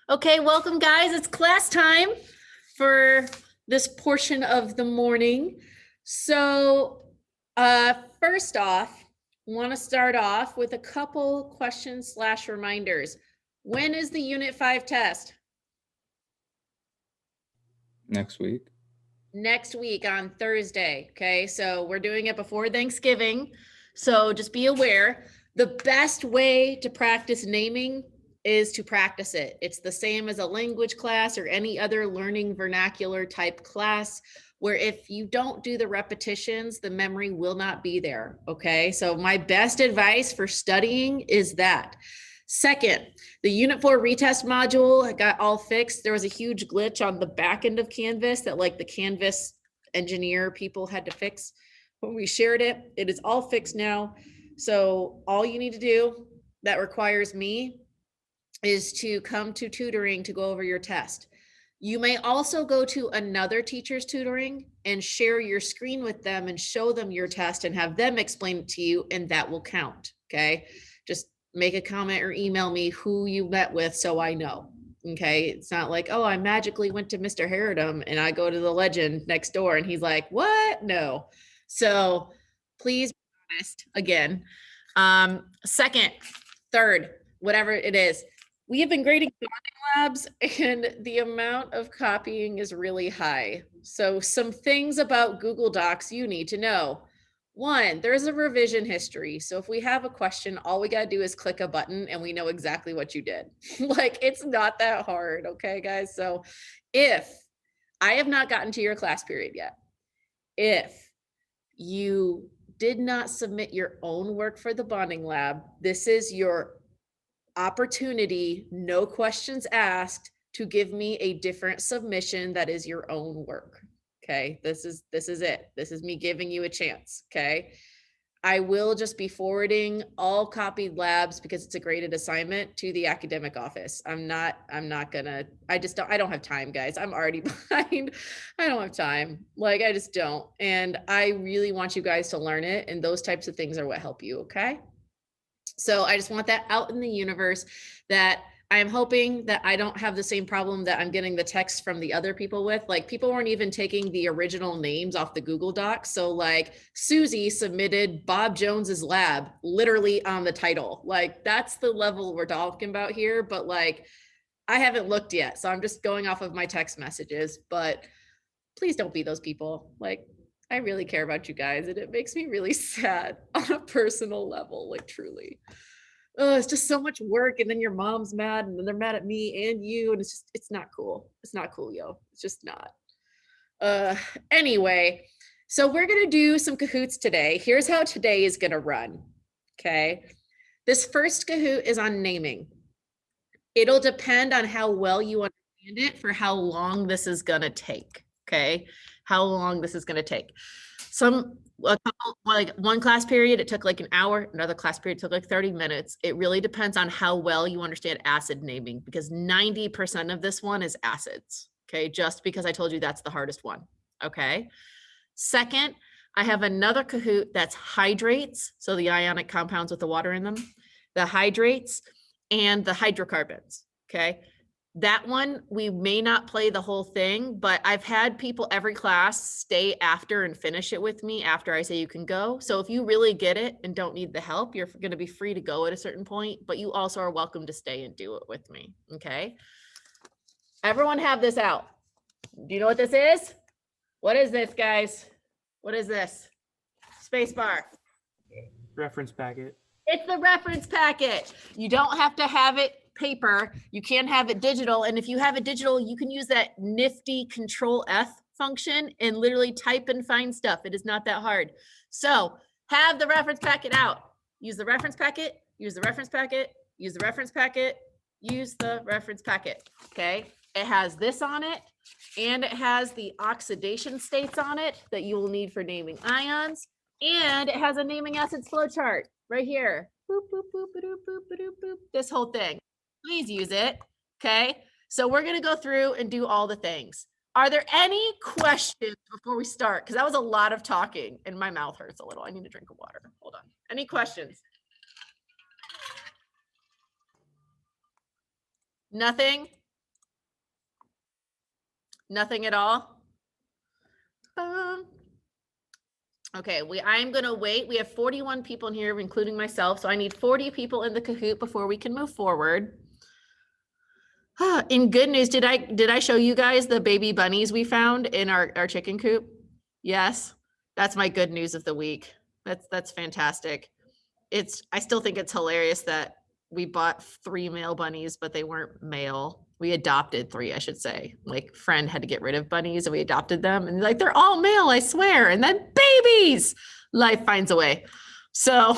Okay, welcome guys. It's class time for this portion of the morning. So first off, want to start off with a couple questions / reminders. When is the Unit 5 test? Next week. Next week on Thursday. Okay, so we're doing it before Thanksgiving. So just be aware, the best way to practice naming is to practice it. It's the same as a language class or any other learning vernacular type class, where if you don't do the repetitions, the memory will not be there. Okay, so my best advice for studying is that. Second, the Unit 4 retest module got all fixed. There was a huge glitch on the back end of Canvas that like the Canvas engineer people had to fix when we shared it. It is all fixed now. So all you need to do that requires me is to come to tutoring to go over your test. You may also go to another teacher's tutoring and share your screen with them and show them your test and have them explain it to you, and that will count. Okay, just make a comment or email me who you met with so I know. Okay, it's not like, oh, I magically went to Mr. Harridam and I go to the legend next door and he's like, what? No. So please be honest again. Second, third, whatever it is, we have been grading bonding labs and the amount of copying is really high. So some things about Google Docs you need to know. One, there's a revision history. So if we have a question, all we got to do is click a button and we know exactly what you did. Like, it's not that hard. Okay, guys. So if I have not gotten to your class period yet, if you did not submit your own work for the bonding lab, this is your opportunity, no questions asked, to give me a different submission that is your own work. Okay, this is it. This is me giving you a chance. Okay, I will just be forwarding all copied labs because it's a graded assignment to the academic office. I'm not gonna, I don't have time, guys. I'm already behind. I don't have time. Like, I just don't. And I really want you guys to learn it. And those types of things are what help you. Okay. So I just want that out in the universe, that I'm hoping that I don't have the same problem that I'm getting the text from the other people with. Like, people weren't even taking the original names off the Google Docs. So like, Susie submitted Bob Jones's lab literally on the title. Like, that's the level we're talking about here. But like, I haven't looked yet. So I'm just going off of my text messages, but please don't be those people. Like, I really care about you guys, and it makes me really sad on a personal level, like, truly. Oh, it's just so much work, and then your mom's mad, and then they're mad at me and you, and it's not cool. It's not cool, yo. It's just not. Anyway, so we're gonna do some Kahoots today. Here's how today is gonna run. Okay. This first Kahoot is on naming. It'll depend on how well you understand it for how long this is gonna take. Okay, how long this is going to take. Like one class period, it took like an hour. Another class period took like 30 minutes. It really depends on how well you understand acid naming, because 90% of this one is acids. Okay, just because I told you that's the hardest one. Okay. Second, I have another Kahoot that's hydrates. So the ionic compounds with the water in them, the hydrates and the hydrocarbons. Okay. That one, we may not play the whole thing, but I've had people every class stay after and finish it with me after I say you can go. So if you really get it and don't need the help, you're going to be free to go at a certain point, but you also are welcome to stay and do it with me. Okay. Everyone have this out. Do you know what this is? What is this, guys? What is this? Spacebar. Reference packet. It's the reference packet. You don't have to have it paper. You can have it digital. And if you have it digital, you can use that nifty Control F function and literally type and find stuff. It is not that hard. So have the reference packet out. Use the reference packet, use the reference packet, use the reference packet, use the reference packet. Okay. It has this on it, and it has the oxidation states on it that you will need for naming ions. And it has a naming acids flow chart right here. Boop, boop, boop, boop, boop, boop, boop, this whole thing. Please use it. Okay. So we're going to go through and do all the things. Are there any questions before we start? Because that was a lot of talking and my mouth hurts a little. I need a drink of water. Hold on. Any questions? Nothing? Nothing at all? Okay, I'm gonna wait. We have 41 people in here, including myself. So I need 40 people in the Kahoot before we can move forward. In good news, did I show you guys the baby bunnies we found in our chicken coop? Yes, that's my good news of the week. That's fantastic. I still think it's hilarious that we bought 3 male bunnies, but they weren't male. We adopted 3, I should say. Like, friend had to get rid of bunnies and we adopted them, and like, they're all male, I swear. And then babies, life finds a way. So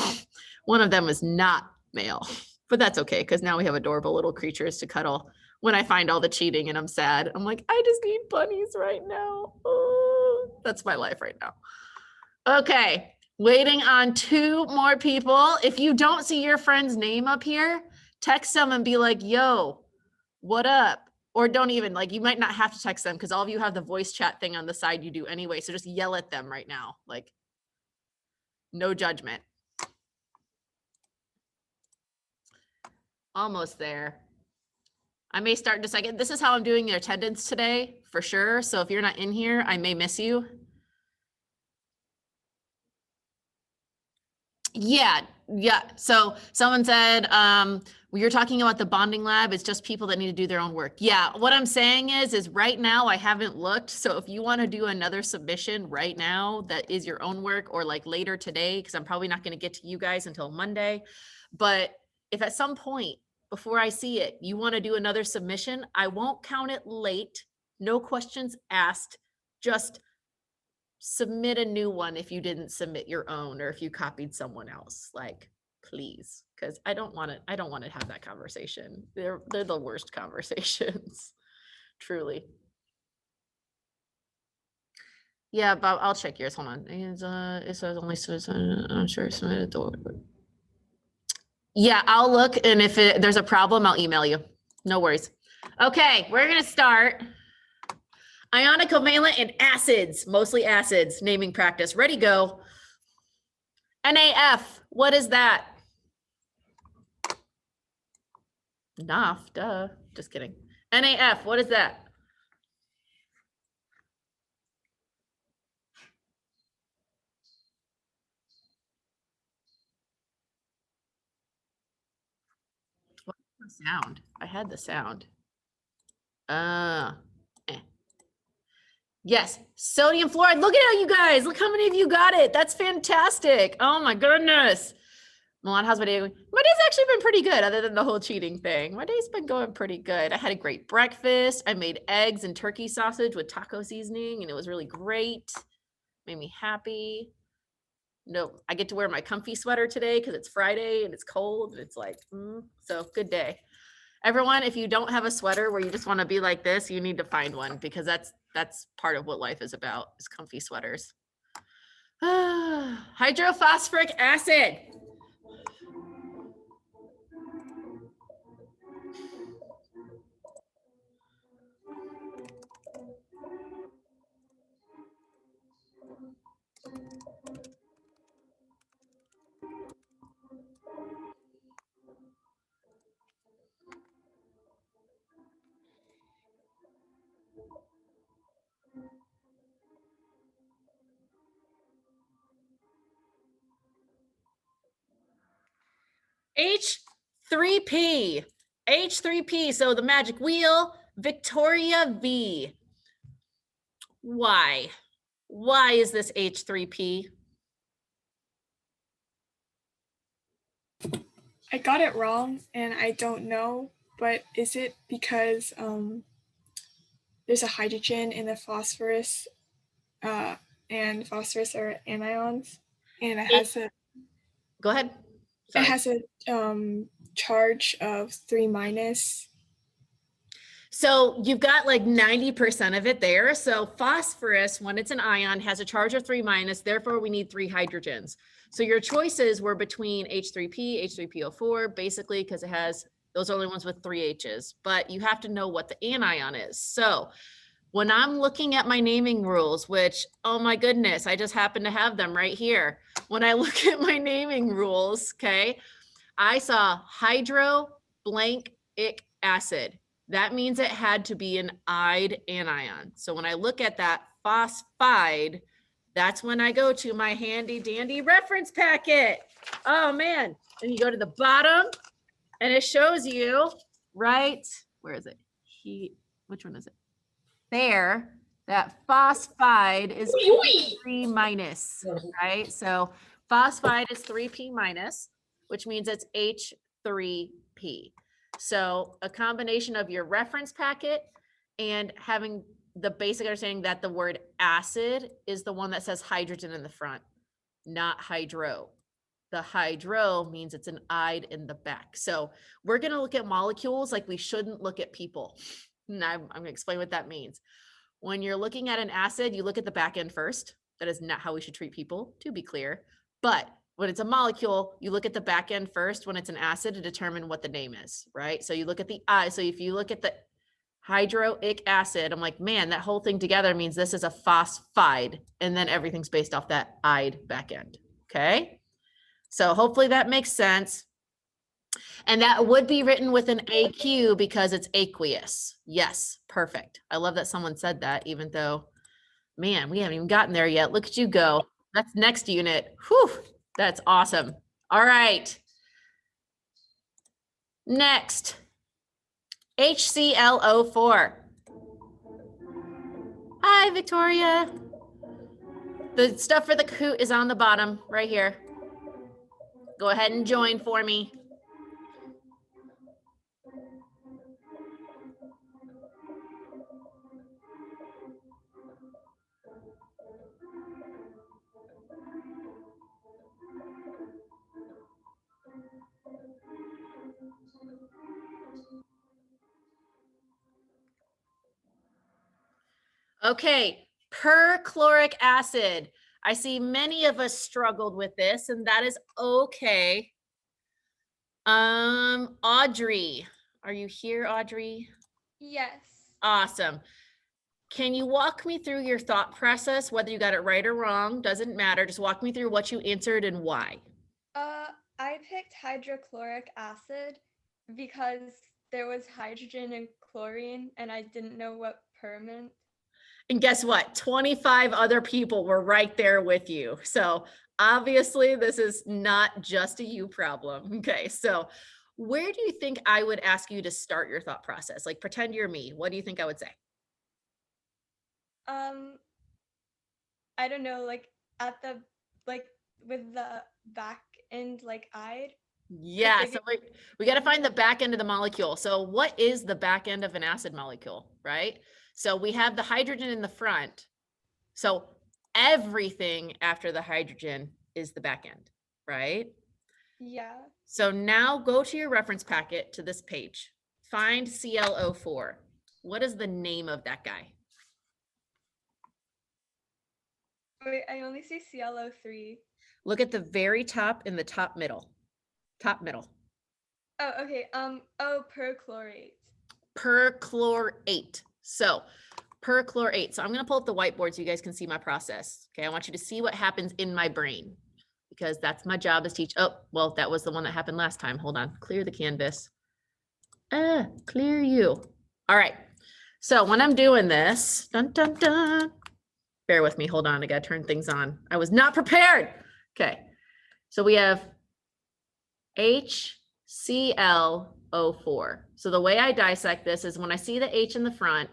one of them was not male, but that's okay, because now we have adorable little creatures to cuddle. When I find all the cheating and I'm sad, I'm like, I just need bunnies right now. Oh, that's my life right now. Okay, waiting on 2 more people. If you don't see your friend's name up here, text them and be like, yo, what up? Or don't even, like, you might not have to text them because all of you have the voice chat thing on the side you do anyway. So just yell at them right now. Like, no judgment. Almost there. I may start in a second. This is how I'm doing your attendance today, for sure. So if you're not in here, I may miss you. Yeah. So someone said, you're talking about the bonding lab. It's just people that need to do their own work. Yeah. What I'm saying is right now I haven't looked. So if you want to do another submission right now, that is your own work, or like later today, because I'm probably not going to get to you guys until Monday. But if at some point before I see it, you want to do another submission, I won't count it late. No questions asked. Just submit a new one if you didn't submit your own, or if you copied someone else, like, please, because I don't want to have that conversation. They're the worst conversations, truly. Yeah, but I'll check yours. Hold on. It says only, I'm sure it's submitted. Yeah, I'll look, and if there's a problem, I'll email you. No worries. Okay, we're gonna start. Ionic, covalent, and acids, mostly acids, naming practice. Ready, go. NAF, what is that? NAF, duh, just kidding. NAF, what is that? What's the sound? I had the sound. Yes, sodium fluoride. Look at how you guys, look how many of you got it. That's fantastic. Oh my goodness. Milan, how's my day going? My day's actually been pretty good, other than the whole cheating thing. My day's been going pretty good. I had a great breakfast. I made eggs and turkey sausage with taco seasoning, and it was really great. Made me happy. No, I get to wear my comfy sweater today because it's Friday and it's cold. And it's like, so good day. Everyone, if you don't have a sweater where you just want to be like this, you need to find one, because that's part of what life is about, is comfy sweaters. Hydrophosphoric acid. H3P. H3P. So the magic wheel, Victoria V. Why? Why is this H3P? I got it wrong and I don't know, but is it because there's a hydrogen in the phosphorus, and phosphorus are anions, and it has Go ahead. Sorry. It has a charge of 3-. So you've got like 90% of it there. So phosphorus, when it's an ion, has a charge of 3-, therefore we need 3 hydrogens. So your choices were between H3P, H3PO4, basically, because it has, those are the only ones with 3 H's, but you have to know what the anion is. So when I'm looking at my naming rules, which, oh my goodness, I just happen to have them right here. When I look at my naming rules, okay, I saw hydroblank acid. that means it had to be an ide anion. So when I look at that phosphide, that's when I go to my handy dandy reference packet. Oh man, and you go to the bottom and it shows you, right? Where is it? Which one is it? There, that phosphide is 3 minus, right? So phosphide is 3p minus, which means it's H3p. So a combination of your reference packet and having the basic understanding that the word acid is the one that says hydrogen in the front, not hydro. The hydro means it's an ide in the back. So we're going to look at molecules like we shouldn't look at people. And I'm going to explain what that means. When you're looking at an acid, you look at the back end first. That is not how we should treat people, to be clear. But when it's a molecule, you look at the back end first when it's an acid to determine what the name is, right? So you look at the I. So if you look at the hydroic acid, I'm like, man, that whole thing together means this is a phosphide. And then everything's based off that ide back end. Okay. So hopefully that makes sense. And that would be written with an AQ because it's aqueous. Yes, perfect. I love that someone said that, even though, man, we haven't even gotten there yet. Look at you go. That's next unit. Whew, that's awesome. All right. Next, HClO4. Hi, Victoria. The stuff for the Kahoot is on the bottom right here. Go ahead and join for me. Okay, perchloric acid. I see many of us struggled with this, and that is okay. Audrey, are you here, Audrey? Yes. Awesome. Can you walk me through your thought process, whether you got it right or wrong, doesn't matter. Just walk me through what you answered and why. I picked hydrochloric acid because there was hydrogen and chlorine, and I didn't know what per meant. And guess what? 25 other people were right there with you. So obviously this is not just a you problem. Okay, so where do you think I would ask you to start your thought process? Like pretend you're me. What do you think I would say? I don't know, like at the, like with the back end, like ide. Yeah, Like so we got to find the back end of the molecule. So what is the back end of an acid molecule, right? So we have the hydrogen in the front. So everything after the hydrogen is the back end, right? Yeah. So now go to your reference packet to this page. Find ClO4. What is the name of that guy? Wait, I only see ClO3. Look at the very top in the top middle. Top middle. Oh, okay. Oh, perchlorate. Perchlorate. So perchlorate. So I'm going to pull up the whiteboard so you guys can see my process. Okay. I want you to see what happens in my brain because that's my job as teach. Oh, well, that was the one that happened last time. Hold on. Clear the canvas. Clear you. All right. So when I'm doing this, dun, dun, dun, bear with me. Hold on. I got to turn things on. I was not prepared. Okay. So we have HClO4. So the way I dissect this is when I see the H in the front,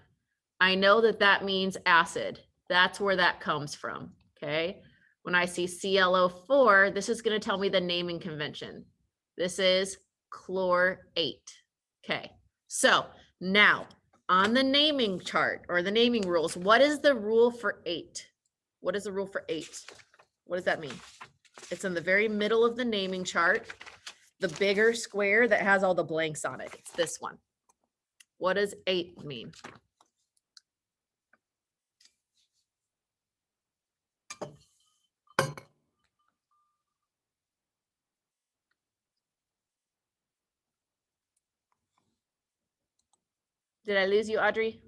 I know that that means acid. That's where that comes from. Okay. When I see ClO4, this is going to tell me the naming convention. This is chlorate. Okay. So now on the naming chart or the naming rules, what is the rule for 8? What is the rule for 8? What does that mean? It's in the very middle of the naming chart, the bigger square that has all the blanks on it. It's this one. What does 8 mean? Did I lose you, Audrey?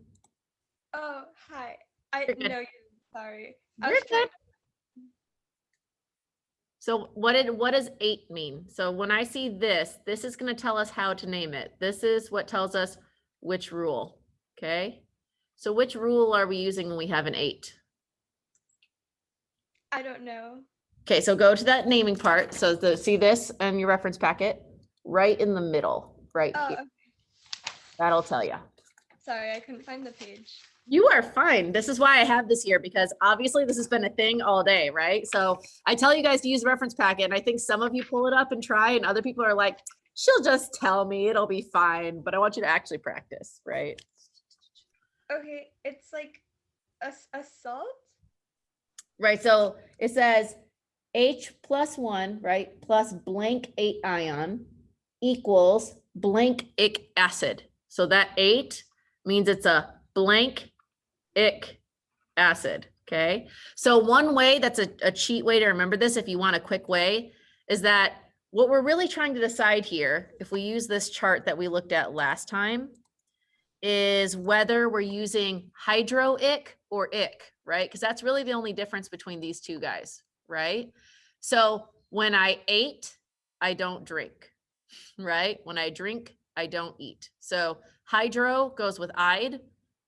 Oh, hi. You're good. No, sorry. You're good. So what does 8 mean? So when I see this, this is going to tell us how to name it. This is what tells us which rule, okay? So which rule are we using when we have an 8? I don't know. Okay, so go to that naming part. So see this in your reference packet, right in the middle, right Oh, here. okay. That'll tell you. Sorry, I couldn't find the page. You are fine. This is why I have this here, because obviously this has been a thing all day, right? So I tell you guys to use the reference packet, and I think some of you pull it up and try, and other people are like, she'll just tell me, it'll be fine. But I want you to actually practice, right? Okay, it's like a salt. Right, so it says H plus 1, right, plus blank 8 ion equals blank ic acid. So that 8 means it's a blank ic acid, okay? So one way, that's a cheat way to remember this if you want a quick way, is that what we're really trying to decide here, if we use this chart that we looked at last time, is whether we're using hydroic or ic, right? Because that's really the only difference between these two guys, right? So when I ate, I don't drink, right? When I drink, I don't eat. So hydro goes with ide,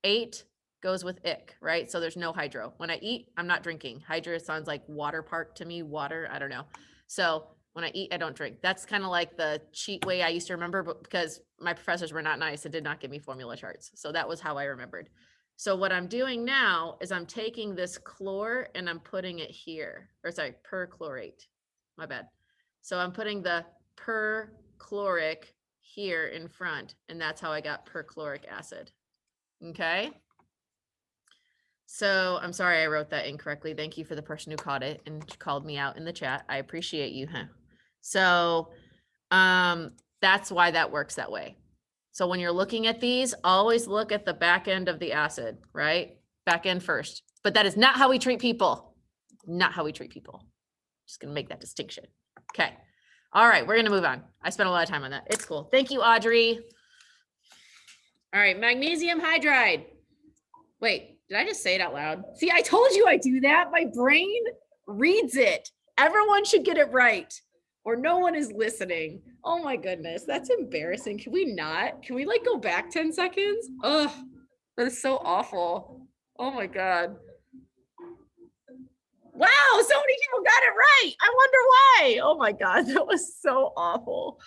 ate goes with ic, right? So there's no hydro. When I eat, I'm not drinking. Hydro sounds like water park to me, water, I don't know. So when I eat, I don't drink. That's kind of like the cheat way I used to remember, but because my professors were not nice and did not give me formula charts. So that was how I remembered. So what I'm doing now is I'm taking this chlor and I'm putting it here, or sorry, perchlorate, my bad. So I'm putting the perchloric here in front, and that's how I got perchloric acid. Okay. So I'm sorry I wrote that incorrectly. Thank you for the person who caught it and called me out in the chat. I appreciate you. Huh? So that's why that works that way. So when you're looking at these, always look at the back end of the acid, right? Back end first. But that is not how we treat people. Not how we treat people. Just gonna make that distinction. Okay. All right, we're gonna move on. I spent a lot of time on that. It's cool. Thank you, Audrey. All right, magnesium hydride. Wait, did I just say it out loud? See, I told you I do that. My brain reads it. Everyone should get it right, or no one is listening. Oh my goodness, that's embarrassing. Can we not? Can we like go back 10 seconds? Ugh, that is so awful. Oh my God. Wow, so many people got it right. I wonder why. Oh my God, that was so awful.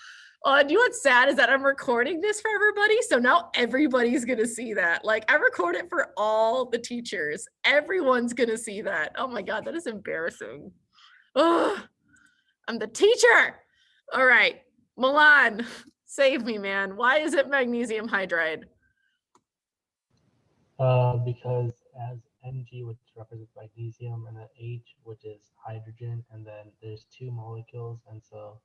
And you know what's sad is that I'm recording this for everybody. So now everybody's going to see that. Like I record it for all the teachers. Everyone's going to see that. Oh my God, that is embarrassing. Oh, I'm the teacher. All right, Milan, save me, man. Why is it magnesium hydride? Because as Mg, which represents magnesium, and then H, which is hydrogen, and then there's 2 molecules, and so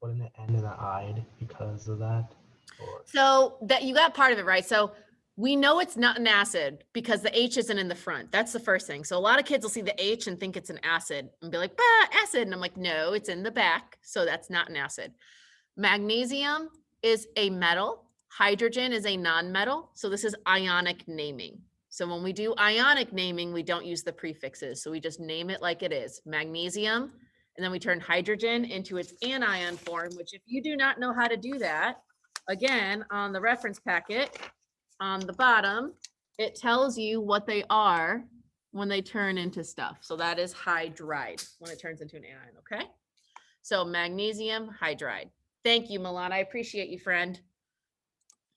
wouldn't it end in an ide because of that? Or So that you got part of it right. So we know it's not an acid because the H isn't in the front. That's the first thing. So a lot of kids will see the H and think it's an acid and be like, bah, acid. And I'm like, no, it's in the back. So that's not an acid. Magnesium is a metal. Hydrogen is a non-metal. So this is ionic naming. So when we do ionic naming, we don't use the prefixes. So we just name it like it is, magnesium. And then we turn hydrogen into its anion form, which if you do not know how to do that, again, on the reference packet, on the bottom, it tells you what they are when they turn into stuff. So that is hydride when it turns into an anion, okay? So magnesium hydride. Thank you, Milan. I appreciate you, friend.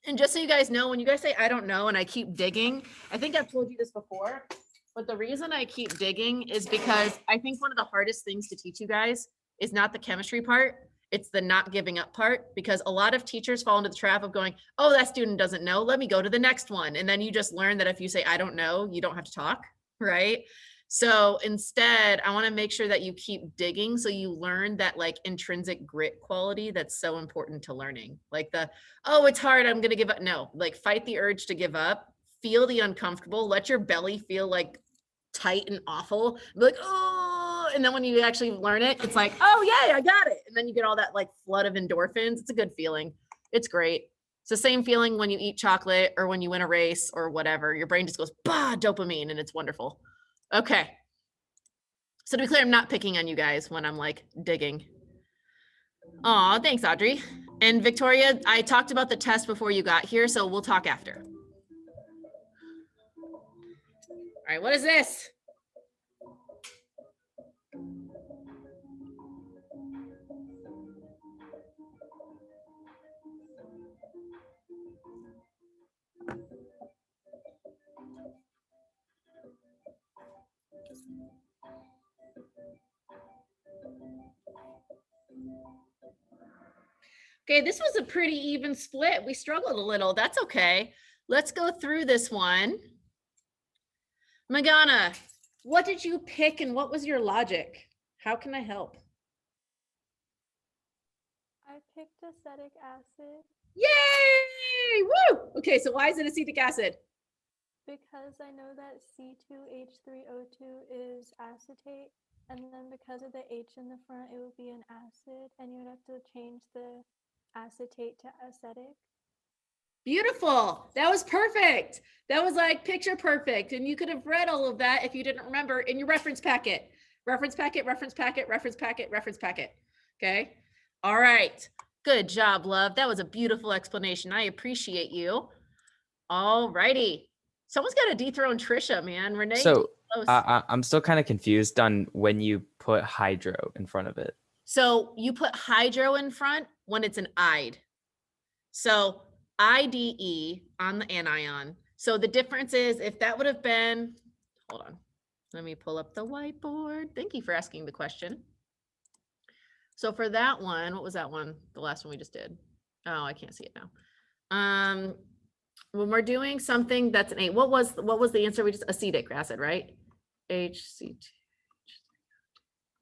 And just so you guys know, when you guys say, I don't know, and I keep digging, I think I've told you this before, but the reason I keep digging is because I think one of the hardest things to teach you guys is not the chemistry part, it's the not giving up part, because a lot of teachers fall into the trap of going, oh, that student doesn't know, let me go to the next one. And then you just learn that if you say, I don't know, you don't have to talk, right? So instead, I want to make sure that you keep digging so you learn that like intrinsic grit quality that's so important to learning. Like the, oh, it's hard, I'm going to give up. No, like fight the urge to give up, feel the uncomfortable, let your belly feel like tight and awful, be like, oh, and then when you actually learn it, it's like, oh, yay, I got it. And then you get all that like flood of endorphins. It's a good feeling. It's great. It's the same feeling when you eat chocolate or when you win a race or whatever. Your brain just goes, bah, dopamine, and it's wonderful. Okay. So to be clear, I'm not picking on you guys when I'm like digging. Aw, thanks, Audrey. And Victoria, I talked about the test before you got here, so we'll talk after. All right, what is this? Okay, this was a pretty even split. We struggled a little. That's okay. Let's go through this one. Magana, what did you pick and what was your logic? How can I help? I picked acetic acid Yay! Woo! Okay, so why is it acetic acid? because I know that C2H3O2 is acetate, and then because of the H in the front, it would be an acid, and you would have to change the acetate to acetic. Beautiful. That was perfect. That was like picture perfect. And you could have read all of that if you didn't remember in your reference packet. Reference packet, reference packet, reference packet, reference packet. Okay. All right. Good job, love. That was a beautiful explanation. I appreciate you. All righty. Someone's got to dethrone Trisha, man. Renee. So close. I'm still kind of confused on when you put hydro in front of it. So you put hydro in front when it's an ide. So IDE on the anion. So the difference is if that would have been, hold on, let me pull up the whiteboard. Thank you for asking the question. So for that one, what was that one? The last one we just did. Oh, I can't see it now. When we're doing something that's an 8, what was the answer? We just acetic acid, right? HC2.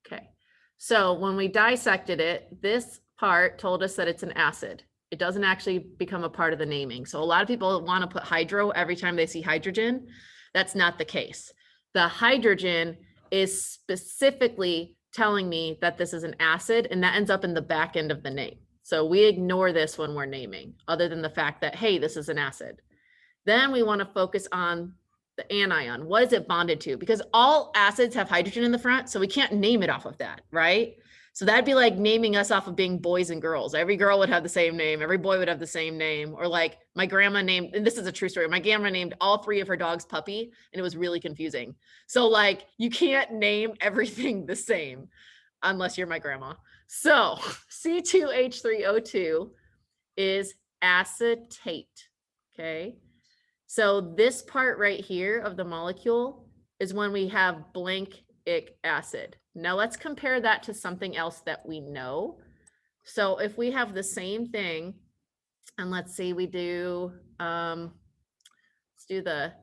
Okay. So when we dissected it, this part told us that it's an acid. It doesn't actually become a part of the naming. So a lot of people want to put hydro every time they see hydrogen. That's not the case. The hydrogen is specifically telling me that this is an acid, and that ends up in the back end of the name. So we ignore this when we're naming, other than the fact that, hey, this is an acid. Then we want to focus on the anion. What is it bonded to? Because all acids have hydrogen in the front, so we can't name it off of that, right? So that'd be like naming us off of being boys and girls. Every girl would have the same name. Every boy would have the same name. Or like my grandma named, and this is a true story, my grandma named all 3 of her dogs Puppy, and it was really confusing. So like you can't name everything the same unless you're my grandma. So C2H3O2 is acetate, okay? So this part right here of the molecule is when we have blank acid. Now let's compare that to something else that we know. So if we have the same thing, and let's see, we do, let's do the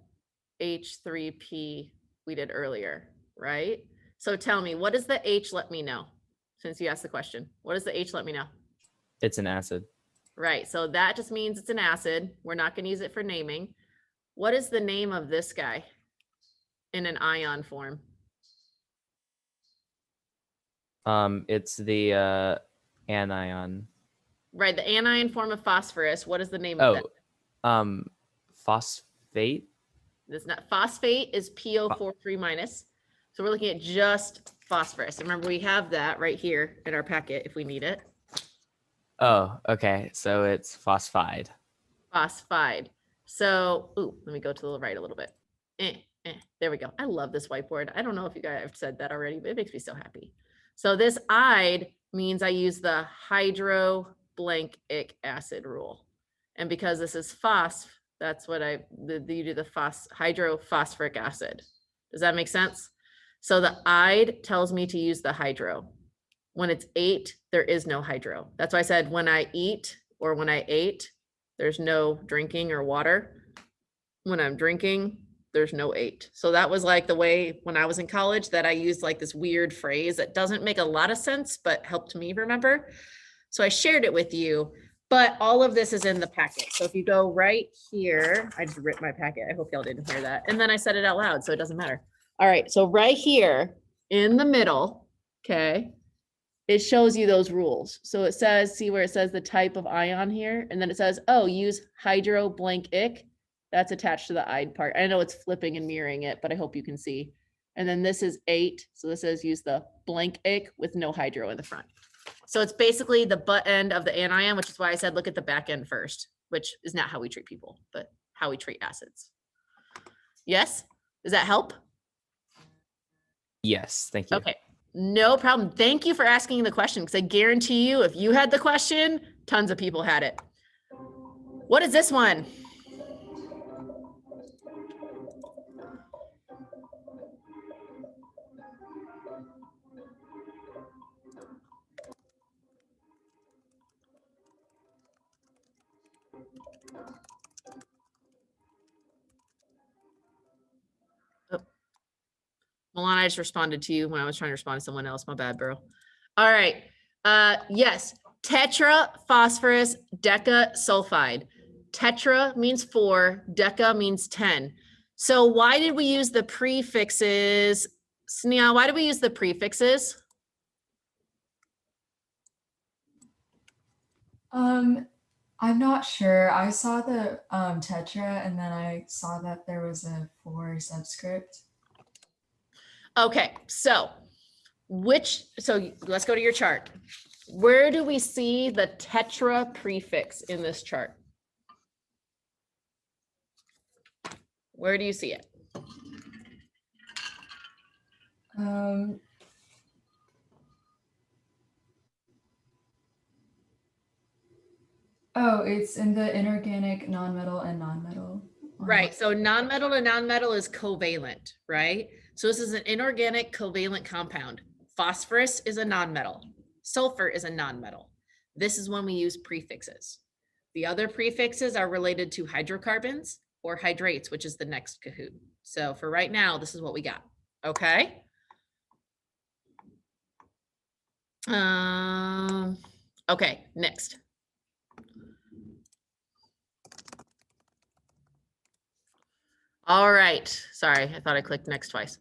H3P we did earlier, right? So tell me, what does the H let me know? Since you asked the question, what does the H let me know? It's an acid. Right, so that just means it's an acid. We're not going to use it for naming. What is the name of this guy in an ion form? It's the anion. Right, the anion form of phosphorus. What is the name of that? Phosphate. It's not phosphate, is PO43 minus. So we're looking at just phosphorus. Remember, we have that right here in our packet if we need it. Oh, okay. So it's phosphide. Phosphide. So, ooh, let me go to the right a little bit. There we go. I love this whiteboard. I don't know if you guys have said that already, but it makes me so happy. So this ide means I use the hydroblank acid rule. And because this is phosp, that's what you do the hydrophosphoric acid. Does that make sense? So the ide tells me to use the hydro. When it's 8, there is no hydro. That's why I said when I eat or when I ate, there's no drinking or water. When I'm drinking, there's no 8. So that was like the way when I was in college that I used like this weird phrase that doesn't make a lot of sense, but helped me remember. So I shared it with you, but all of this is in the packet. So if you go right here, I just ripped my packet. I hope y'all didn't hear that. And then I said it out loud, so it doesn't matter. All right, so right here in the middle, okay, it shows you those rules. So it says, see where it says the type of ion here, and then it says, oh, use hydroblank. That's attached to the ide part. I know it's flipping and mirroring it, but I hope you can see. And then this is 8. So this says use the blank with no hydro in the front. So it's basically the butt end of the anion, which is why I said look at the back end first, which is not how we treat people, but how we treat acids. Yes? Does that help? Yes, thank you. Okay, no problem. Thank you for asking the question, because I guarantee you, if you had the question, tons of people had it. What is this one? Milana, I just responded to you when I was trying to respond to someone else. My bad, bro. All right. Yes. Tetra phosphorus decasulfide. Tetra means 4, deca means 10. So why did we use the prefixes? Sneha, why did we use the prefixes? I'm not sure. I saw the tetra and then I saw that there was a 4 subscript. Okay, so let's go to your chart. Where do we see the tetra prefix in this chart? Where do you see it? Oh, it's in the inorganic nonmetal and nonmetal. Right, so nonmetal to nonmetal is covalent, right? So this is an inorganic covalent compound. Phosphorus is a nonmetal. Sulfur is a nonmetal. This is when we use prefixes. The other prefixes are related to hydrocarbons or hydrates, which is the next Kahoot. So for right now, this is what we got, okay? Okay, next. All right, sorry, I thought I clicked next twice.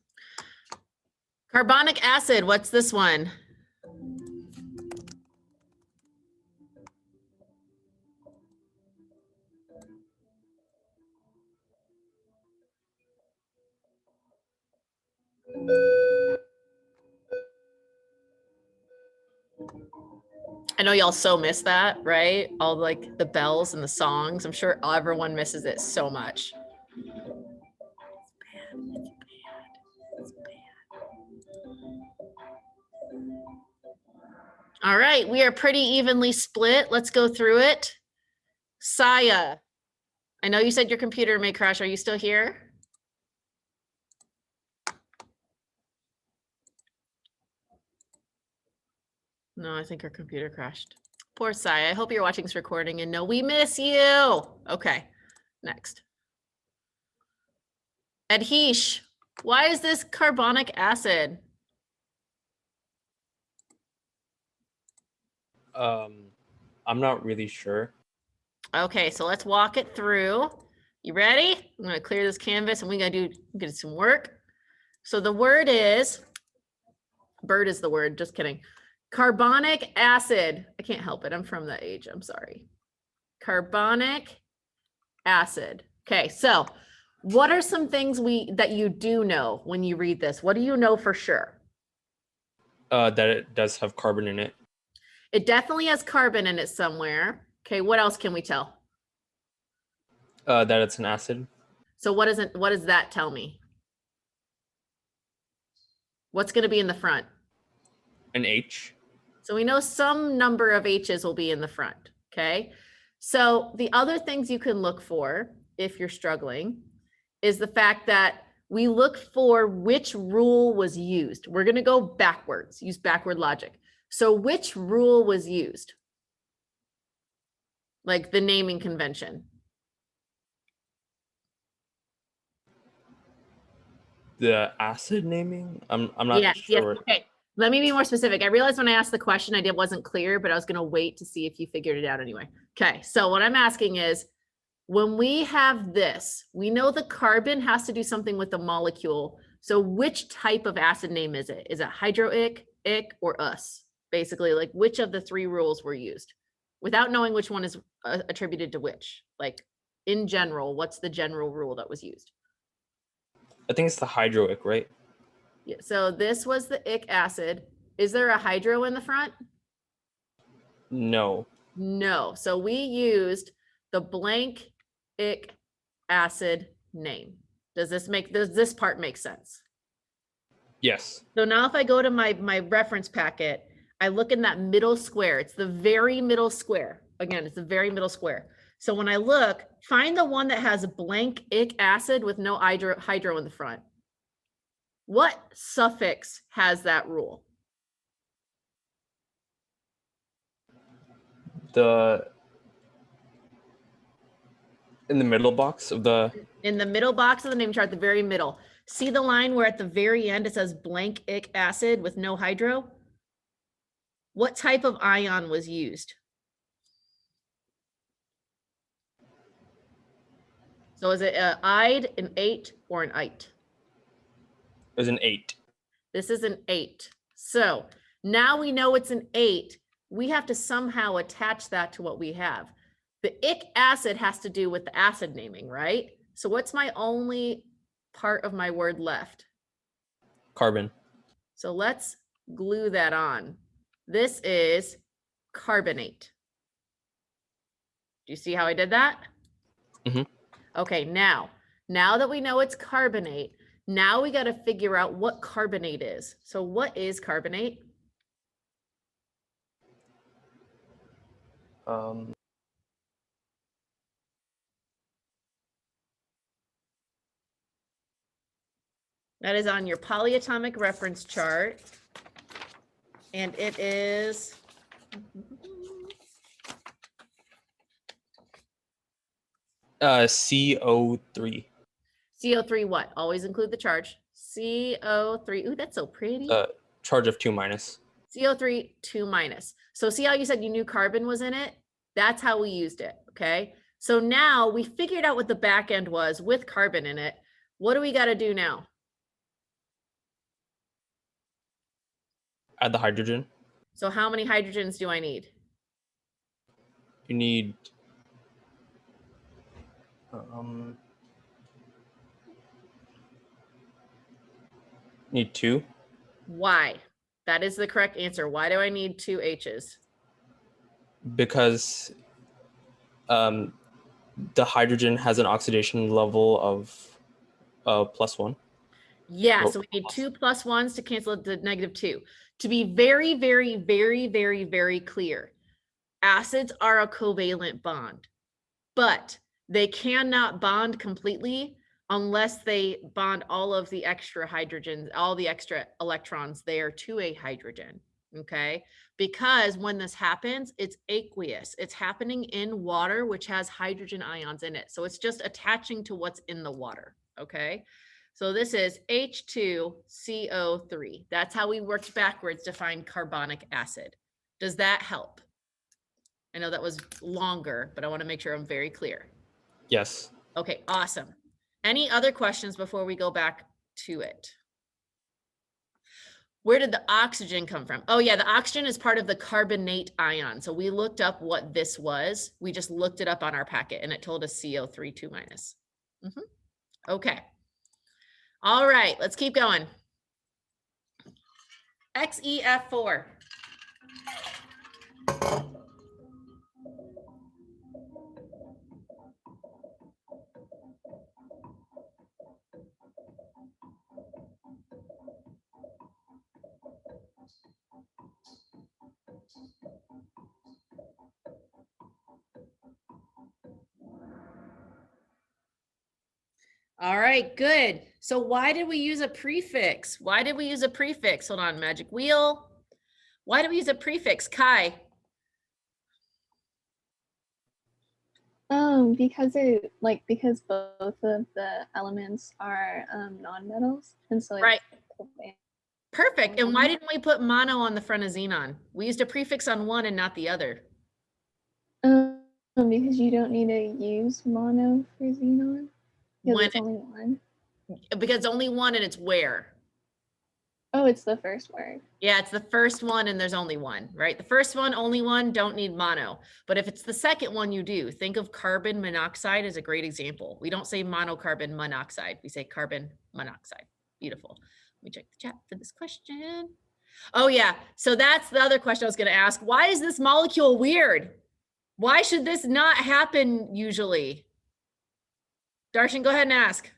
Carbonic acid, what's this one? I know y'all so miss that, right? All like the bells and the songs. I'm sure everyone misses it so much. All right, we are pretty evenly split. Let's go through it. Saya, I know you said your computer may crash. Are you still here? No, I think her computer crashed. Poor Saya. I hope you're watching this recording and no, we miss you. Okay, next. Adhesh, why is this carbonic acid? I'm not really sure. Okay, so let's walk it through. You ready? I'm gonna clear this canvas and we're gonna do some work. So the word is, bird is the word, just kidding. Carbonic acid. I can't help it. I'm from that age. I'm sorry. Carbonic acid. Okay, so what are some things that you do know when you read this? What do you know for sure? That it does have carbon in it. It definitely has carbon in it somewhere. Okay, what else can we tell? That it's an acid. So what does that tell me? What's going to be in the front? An H. So we know some number of H's will be in the front, okay? So the other things you can look for if you're struggling is the fact that we look for which rule was used. We're going to go backwards, use backward logic. So which rule was used? Like the naming convention. The acid naming? I'm not Yes, sure. yes, okay. Let me be more specific. I realized when I asked the question, I wasn't clear, but I was going to wait to see if you figured it out anyway. Okay, so what I'm asking is, when we have this, we know the carbon has to do something with the molecule. So which type of acid name is it? Is it hydroic, ic, or us? Basically, like which of the 3 rules were used? Without knowing which one is attributed to which. Like in general, what's the general rule that was used? I think it's the hydroic, right? Yeah, so this was the ic acid. Is there a hydro in the front? No. No. So we used the blank ic acid name. Does this part make sense? Yes. So now if I go to my reference packet, I look in that middle square. It's the very middle square. Again, it's the very middle square. So when I look, find the one that has blank ic acid with no hydro in the front. What suffix has that rule? In the middle box of the, In the middle box of the name chart, the very middle. See the line where at the very end it says blank ic acid with no hydro? What type of ion was used? So is it an ide, an ate, or an ite? there's an 8. This is an 8. So now we know it's an 8. We have to somehow attach that to what we have. The ic acid has to do with the acid naming, right? So what's my only part of my word left? Carbon. So let's glue that on. This is carbonate. Do you see how I did that? Mhm. Okay, now that we know it's carbonate, now we got to figure out what carbonate is. So what is carbonate? That is on your polyatomic reference chart. And it is CO3. CO3 what? Always include the charge. CO3. Ooh, that's so pretty. Charge of 2 minus. CO3 2 minus. So see how you said you knew carbon was in it? That's how we used it, okay? So now we figured out what the back end was with carbon in it. What do we got to do now? Add the hydrogen. So how many hydrogens do I need? You need need 2. Why? That is the correct answer. Why do I need 2 H's? Because the hydrogen has an oxidation level of +1. Yeah, Well, so we need 2 plus 1s to cancel the -2. To be very, very, very, very, very clear, acids are a covalent bond, but they cannot bond completely unless they bond all of the extra hydrogens, all the extra electrons there to a hydrogen, okay? Because when this happens, it's aqueous. It's happening in water, which has hydrogen ions in it. So it's just attaching to what's in the water, okay? So this is H2CO3. That's how we worked backwards to find carbonic acid. Does that help? I know that was longer, but I want to make sure I'm very clear. Yes. Okay, awesome. Any other questions before we go back to it? Where did the oxygen come from? Oh yeah, the oxygen is part of the carbonate ion. So we looked up what this was. We just looked it up on our packet and it told us CO3 2 minus. Okay. All right, let's keep going. XEF4. All right, good. So why did we use a prefix? Why did we use a prefix? Hold on, magic wheel. Why did we use a prefix? Kai. Because both of the elements are nonmetals, and so Right. it's Perfect. And why didn't we put mono on the front of xenon? We used a prefix on one and not the other. because you don't need to use mono for xenon because When it's only one. Because only one and it's where? Oh, it's the first word. Yeah, it's the first one and there's only one, right? The first one, only one, don't need mono. But if it's the second one, you do. Think of carbon monoxide as a great example. We don't say monocarbon monoxide. We say carbon monoxide. Beautiful. Let me check the chat for this question. Oh yeah. So that's the other question I was going to ask. Why is this molecule weird? Why should this not happen usually? Darshan, go ahead and ask.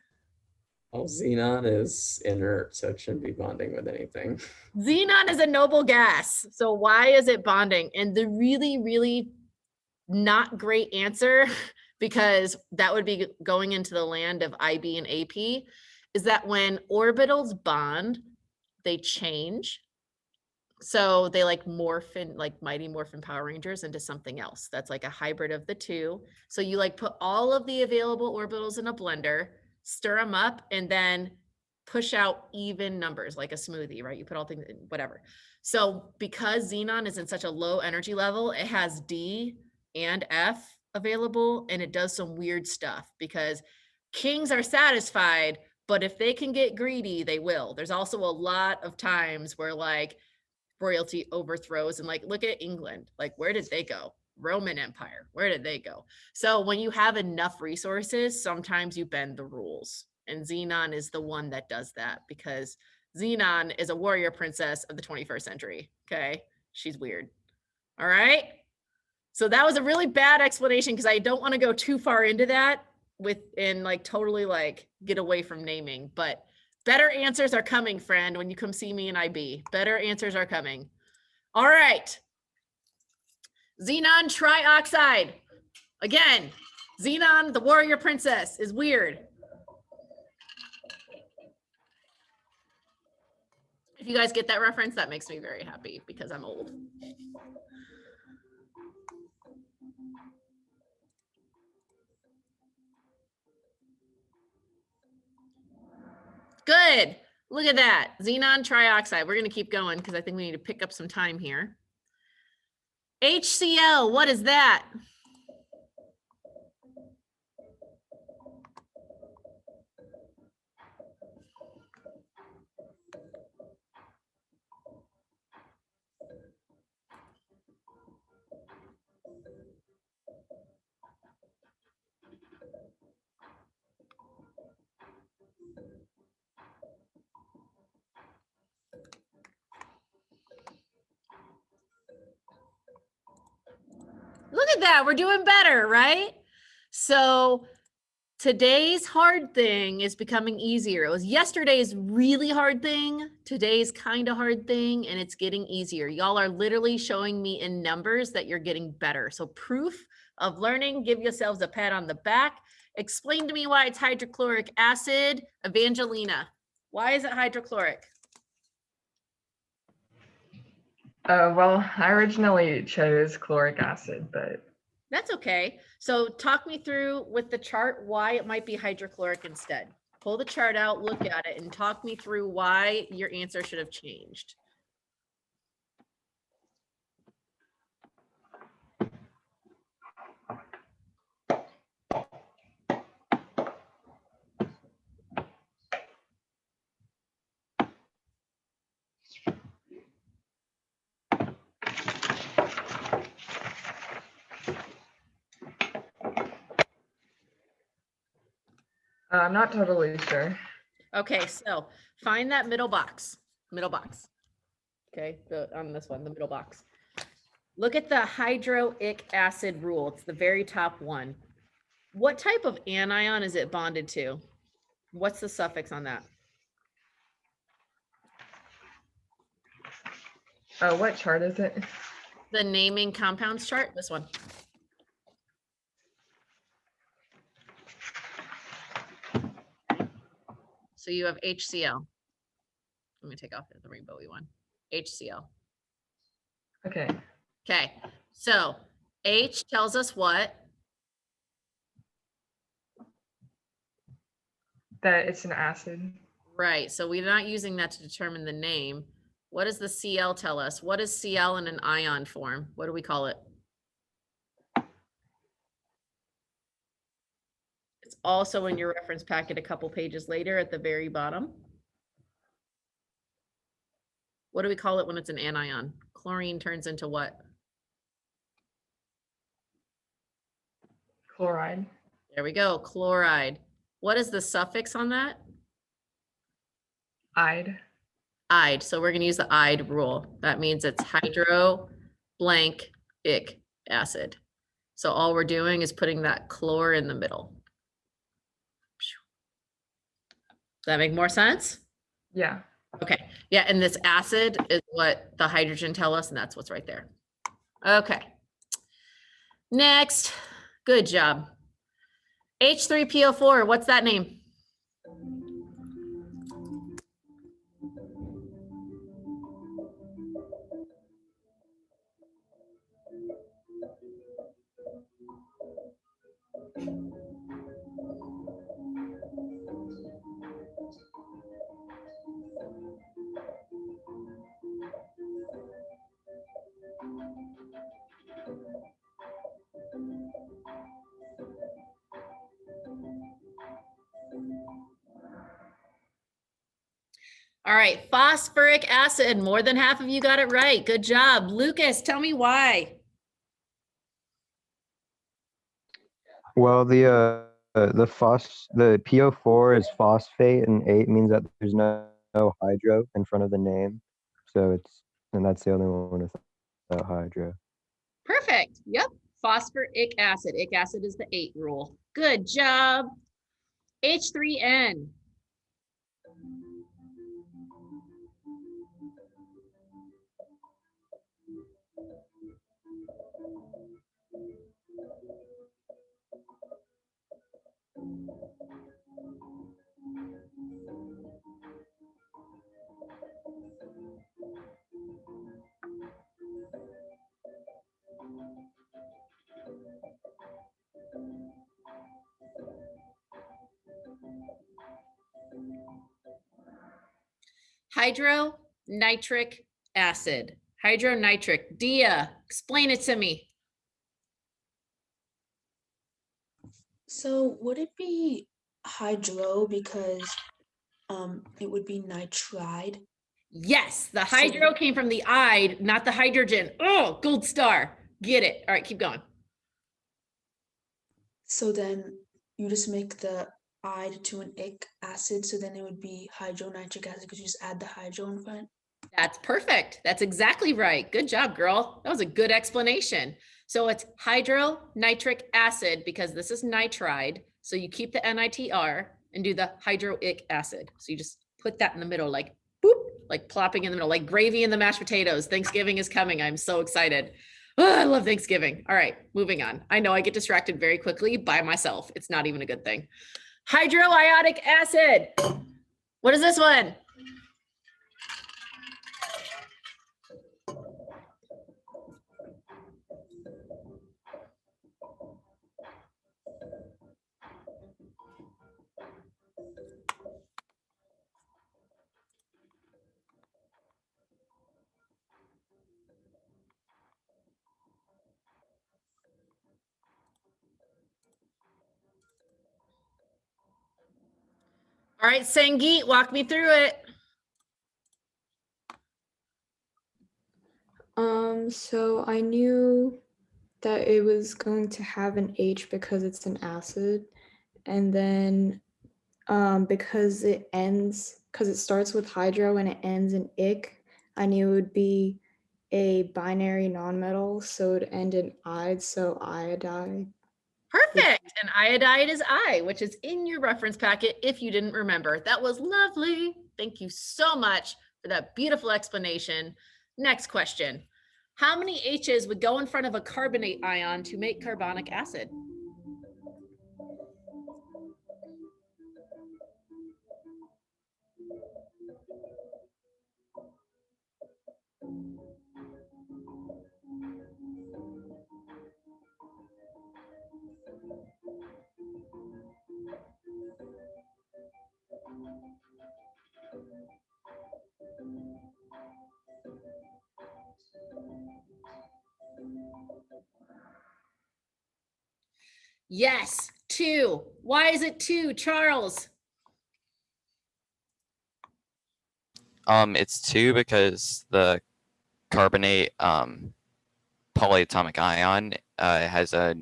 Oh, xenon is inert, so it shouldn't be bonding with anything. Xenon is a noble gas. So why is it bonding? And the really, really not great answer, because that would be going into the land of IB and AP, is that when orbitals bond, they change. So they like morph in, like Mighty Morphin Power Rangers, into something else that's like a hybrid of the two. So you like put all of the available orbitals in a blender, stir them up, and then push out even numbers like a smoothie, right? You put all things in, whatever. So because xenon is in such a low energy level, it has D and F available, and it does some weird stuff because kings are satisfied, but if they can get greedy, they will. There's also a lot of times where like royalty overthrows, and like look at England, like where did they go? Roman Empire, where did they go? So when you have enough resources, sometimes you bend the rules, and xenon is the one that does that, because xenon is a warrior princess of the 21st century. Okay, she's weird. All right, so that was a really bad explanation because I don't want to go too far into that and like totally like get away from naming, but better answers are coming, friend, when you come see me in IB. Better answers are coming. All right. Xenon Trioxide. Again, Xenon, the warrior princess, is weird. If you guys get that reference, that makes me very happy because I'm old. Good. Look at that. Xenon trioxide. We're going to keep going because I think we need to pick up some time here. HCl, what is that? Look at that. We're doing better, right? So today's hard thing is becoming easier. It was yesterday's really hard thing, today's kind of hard thing, and it's getting easier. Y'all are literally showing me in numbers that you're getting better. So proof of learning, give yourselves a pat on the back. Explain to me why it's hydrochloric acid. Evangelina, why is it hydrochloric? Well, I originally chose chloric acid, but That's okay. So talk me through with the chart why it might be hydrochloric instead. Pull the chart out, look at it, and talk me through why your answer should have changed. I'm not totally sure. Okay, so find that middle box. Okay, on this one, the middle box. Look at the hydroic acid rule. It's the very top one. What type of anion is it bonded to? What's the suffix on that? What chart is it? The naming compounds chart, this one. So you have HCl. Let me take off the rainbowy one. HCl. Okay. Okay, so H tells us what? That it's an acid. Right, so we're not using that to determine the name. What does the Cl tell us? What is Cl in an ion form? What do we call it? It's also in your reference packet a couple pages later at the very bottom. What do we call it when it's an anion? Chlorine turns into what? Chloride. There we go, chloride. What is the suffix on that? Ide. Ide. So we're going to use the Ide rule. That means it's hydroblank acid. So all we're doing is putting that chlor in the middle. Does that make more sense? Yeah. Okay. Yeah. And this acid is what the hydrogen tell us, and that's what's right there. Okay. Next. Good job. H3PO4. What's that name? All right, phosphoric acid. More than half of you got it right. Good job. Lucas, tell me why. Well, the PO4 is phosphate, and 8 means that there's no hydro in front of the name. So that's the only one without hydro. Perfect. Yep. Phosphoric acid. Ic acid is the 8 rule. Good job. H3N. Hydronitric acid. Hydronitric. Dia, explain it to me. So would it be hydro because it would be nitride? Yes, the hydro came from the ide, not the hydrogen. Oh, gold star. Get it. All right, keep going. So then you just make the ide to an ic acid, so then it would be hydronitric acid because you just add the hydro in front. That's perfect. That's exactly right. Good job, girl. That was a good explanation. So it's hydronitric acid because this is nitride. So you keep the NITR and do the hydroic acid. So you just put that in the middle, like boop, like plopping in the middle, like gravy in the mashed potatoes. Thanksgiving is coming. I'm so excited. Oh, I love Thanksgiving. All right, moving on. I know I get distracted very quickly by myself. It's not even a good thing. Hydroionic acid. What is this one? All right, Sangeet, walk me through it. So I knew that it was going to have an H because it's an acid, and then because it starts with hydro and it ends in ic, I knew it would be a binary nonmetal, so it would end in ide, so iodide. Perfect. And iodide is I, which is in your reference packet if you didn't remember. That was lovely. Thank you so much for that beautiful explanation. Next question. How many H's would go in front of a carbonate ion to make carbonic acid? Yes, 2. Why is it 2, Charles? It's 2 because the carbonate polyatomic ion has a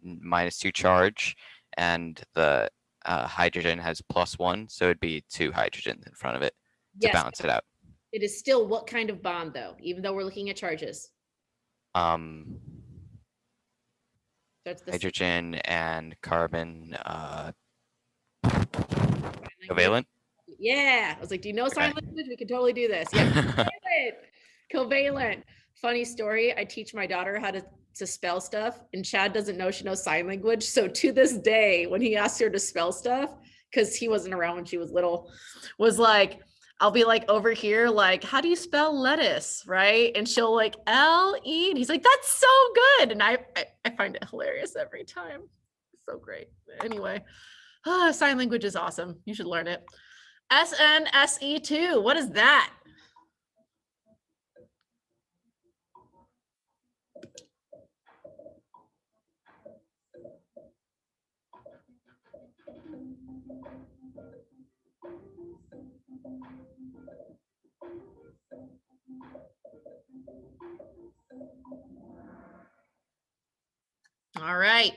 -2 charge, and the hydrogen has +1, so it'd be 2 hydrogens in front of it to Yes. balance it out. It is still what kind of bond though, even though we're looking at charges. That's the Hydrogen and carbon, covalent. Yeah, I was like, do you know sign Okay. language? We can totally do this. Yeah, covalent. Covalent. Funny story. I teach my daughter how to spell stuff, and Chad doesn't know she knows sign language. So to this day, when he asks her to spell stuff, because he wasn't around when she was little, was like, I'll be like over here, like, how do you spell lettuce? Right. And she'll like L-E. And he's like, that's so good. And I find it hilarious every time. It's so great. Anyway, sign language is awesome. You should learn it. SNSE2. What is that? All right.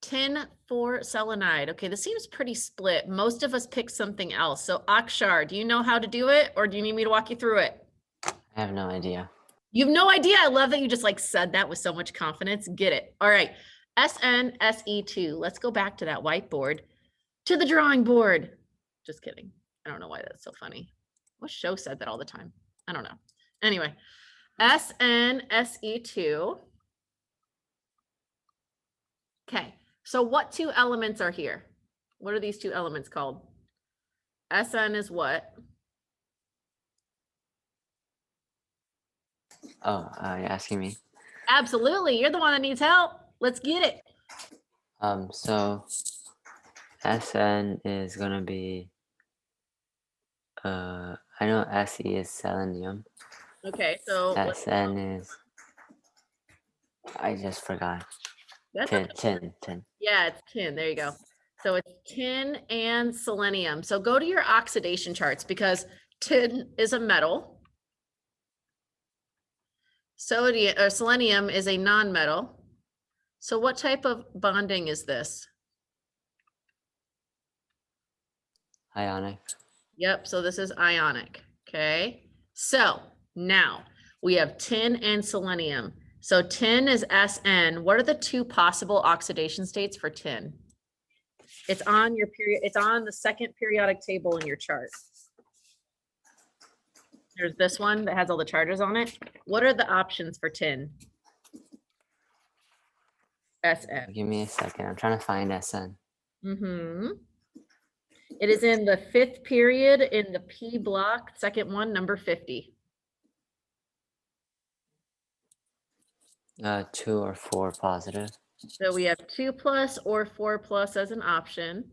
Tin for selenide. Okay, this seems pretty split. Most of us picked something else. So Akshar, do you know how to do it, or do you need me to walk you through it? I have no idea. You have no idea. I love that you just like said that with so much confidence. Get it. All right. SNSE2. Let's go back to that whiteboard, to the drawing board. Just kidding. I don't know why that's so funny. What show said that all the time? I don't know. Anyway, SNSE2. Okay. So what two elements are here? What are these two elements called? SN is what? Oh, you're asking me? Absolutely. You're the one that needs help. Let's get it. So SN is gonna be, I know SE is selenium. Okay, so SN is, I just forgot. That's Tin. Yeah, it's tin. There you go. So it's tin and selenium. So go to your oxidation charts because tin is a metal. Sodium or selenium is a non-metal. So what type of bonding is this? Ionic. Yep, so this is ionic. Okay. So now we have tin and selenium. So tin is SN. What are the two possible oxidation states for tin? It's on your period, it's on the second periodic table in your chart. There's this one that has all the charges on it. What are the options for tin? SN. Give me a second. I'm trying to find SN. It is in the fifth period in the P block, second one, number 50. 2 or 4 positive. So we have 2+ or 4+ as an option,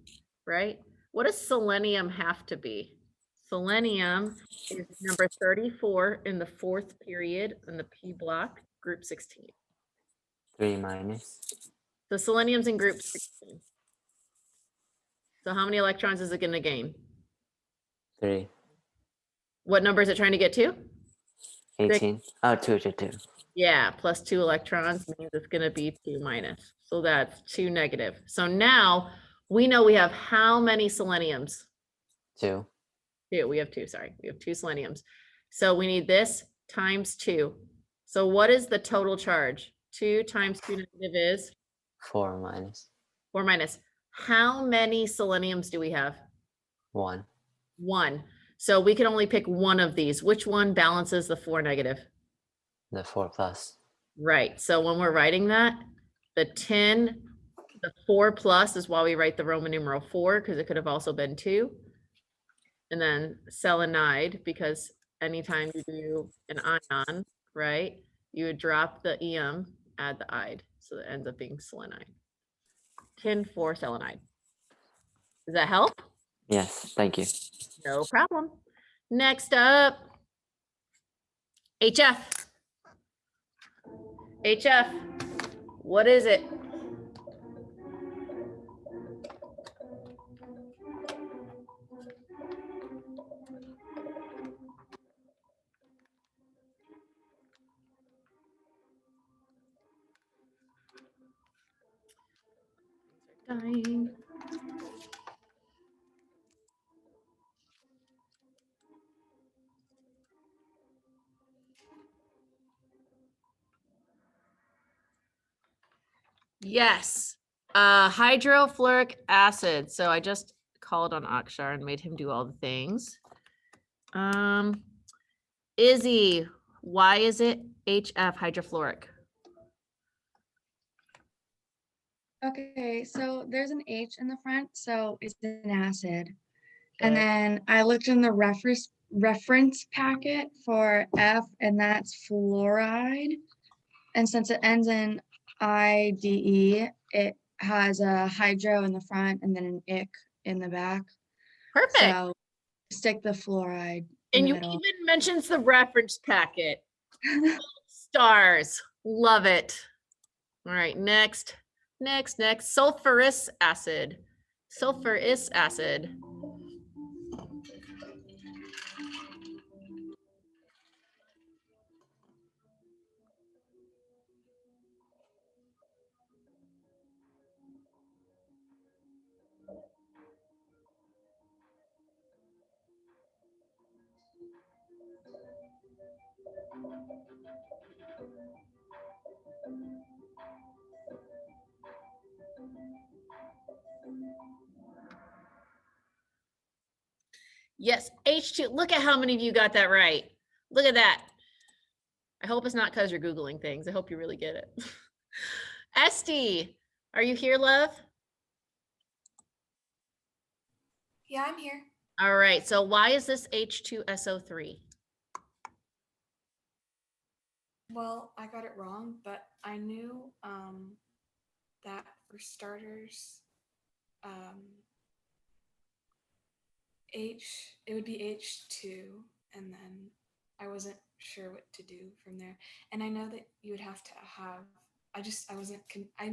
right? What does selenium have to be? Selenium is number 34 in the fourth period in the P block, group 16. 3 minus. So selenium's in group 16. So how many electrons is it going to gain? 3. What number is it trying to get to? 18. Oh, 2. Yeah, plus 2 electrons means it's going to be 2 minus. So that's 2 negative. So now we know we have how many seleniums? 2. 2. We have 2, sorry. We have 2 seleniums. So we need this times 2. So what is the total charge? 2 times 2 negative is? 4 minus. 4 minus. How many seleniums do we have? 1. 1. So we can only pick one of these. Which one balances the 4 negative? The 4 plus. Right. So when we're writing that, the 4 plus is why we write the Roman numeral 4, because it could have also been 2. And then selenide, because anytime you do an ion, right, you would drop the em, add the ide. So it ends up being selenide. Tin for selenide. Does that help? Yes, thank you. No problem. Next up, HF. HF, what is it? Dying. Yes. Hydrofluoric acid. So I just called on Akshar and made him do all the things. Izzy, why is it HF hydrofluoric? Okay, so there's an H in the front, so it's an acid. And then I looked in the reference packet for F, and that's fluoride. And since it ends in IDE, it has a hydro in the front and then an ic in the back. Perfect. So stick the fluoride in And the you middle. even mentions the reference packet. Stars. Love it. All right, next. Sulfurous acid. Sulfurous acid. Yes, H2. Look at how many of you got that right. Look at that. I hope it's not because you're Googling things. I hope you really get it. Esty, are you here, love? Yeah, I'm here. All right, so why is this H2SO3? Well, I got it wrong, but I knew that for starters, it would be H2, and then I wasn't sure what to do from there. And I know that you would have to have, I wasn't, I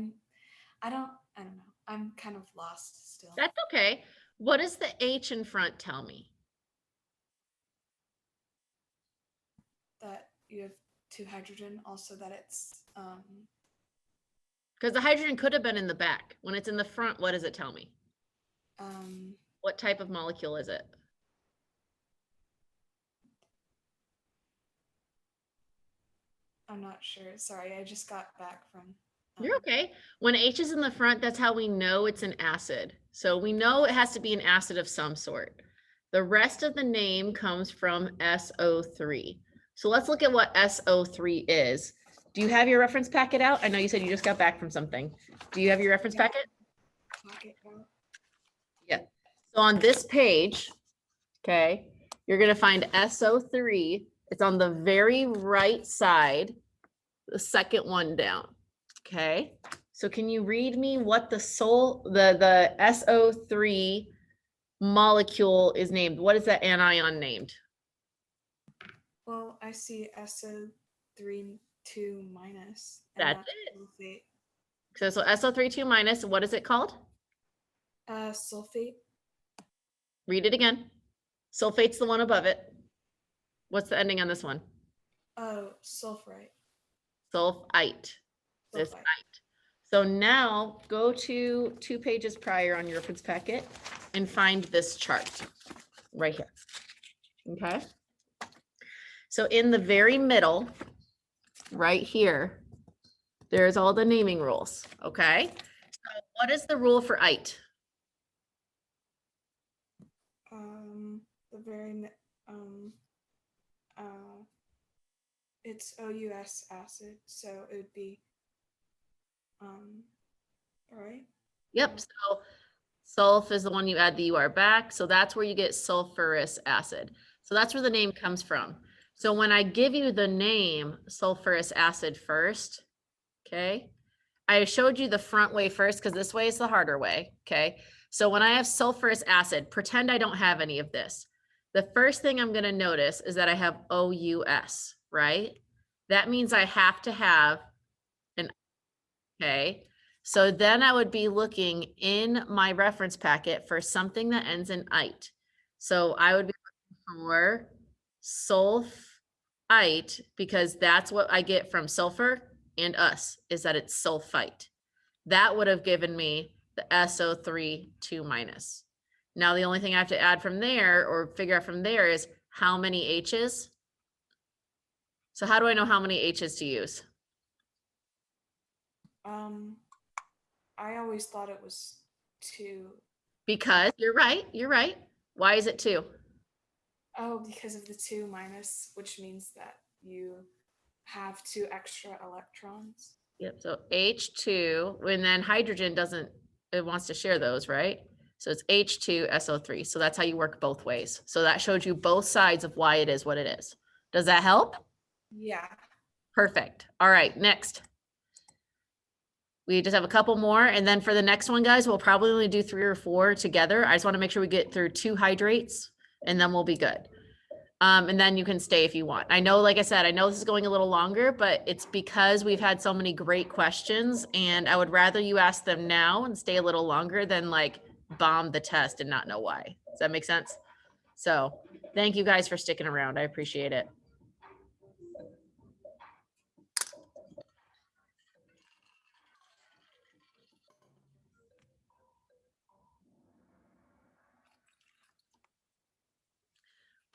don't know. I'm kind of lost still. That's okay. What does the H in front tell me? That you have 2 hydrogen, also that it's Because the hydrogen could have been in the back. When it's in the front, what does it tell me? What type of molecule is it? I'm not sure. Sorry, I just got back from. You're okay. When H is in the front, that's how we know it's an acid. So we know it has to be an acid of some sort. The rest of the name comes from SO3. So let's look at what SO3 is. Do you have your reference packet out? I know you said you just got back from something. Do you have your reference packet? Yeah. So on this page, okay, you're going to find SO3. It's on the very right side, the second one down. Okay. So can you read me what the SO3 molecule is named? What is that anion named? Well, I see SO3 2 minus. That's it. So SO3 2 minus, what is it called? Sulfate. Read it again. Sulfate's the one above it. What's the ending on this one? Oh, sulfurite. Sulfite. This ite. So now go to 2 pages prior on your reference packet and find this chart right here. Okay. So in the very middle, right here, there's all the naming rules. Okay. So what is the rule for ite? The very it's OUS acid, so it would be all right. Yep. So sulf is the one you add the UR back. So that's where you get sulfurous acid. So that's where the name comes from. So when I give you the name sulfurous acid first, okay, I showed you the front way first because this way is the harder way. Okay. So when I have sulfurous acid, pretend I don't have any of this. The first thing I'm going to notice is that I have OUS, right? That means I have to have an, okay. So then I would be looking in my reference packet for something that ends in ite. So I would be looking for sulfite because that's what I get from sulfur and us is that it's sulfite. That would have given me the SO3 2 minus. Now the only thing I have to add from there or figure out from there is how many H's. So how do I know how many H's to use? I always thought it was 2. Because you're right. You're right. Why is it 2? Oh, because of the 2 minus, which means that you have 2 extra electrons. Yep. So H2, and then hydrogen doesn't, it wants to share those, right? So it's H2SO3. So that's how you work both ways. So that showed you both sides of why it is what it is. Does that help? Yeah. Perfect. All right, next. We just have a couple more. And then for the next one, guys, we'll probably only do 3 or 4 together. I just want to make sure we get through 2 hydrates and then we'll be good. And then you can stay if you want. I know, like I said, I know this is going a little longer, but it's because we've had so many great questions and I would rather you ask them now and stay a little longer than like bomb the test and not know why. Does that make sense? So thank you guys for sticking around. I appreciate it.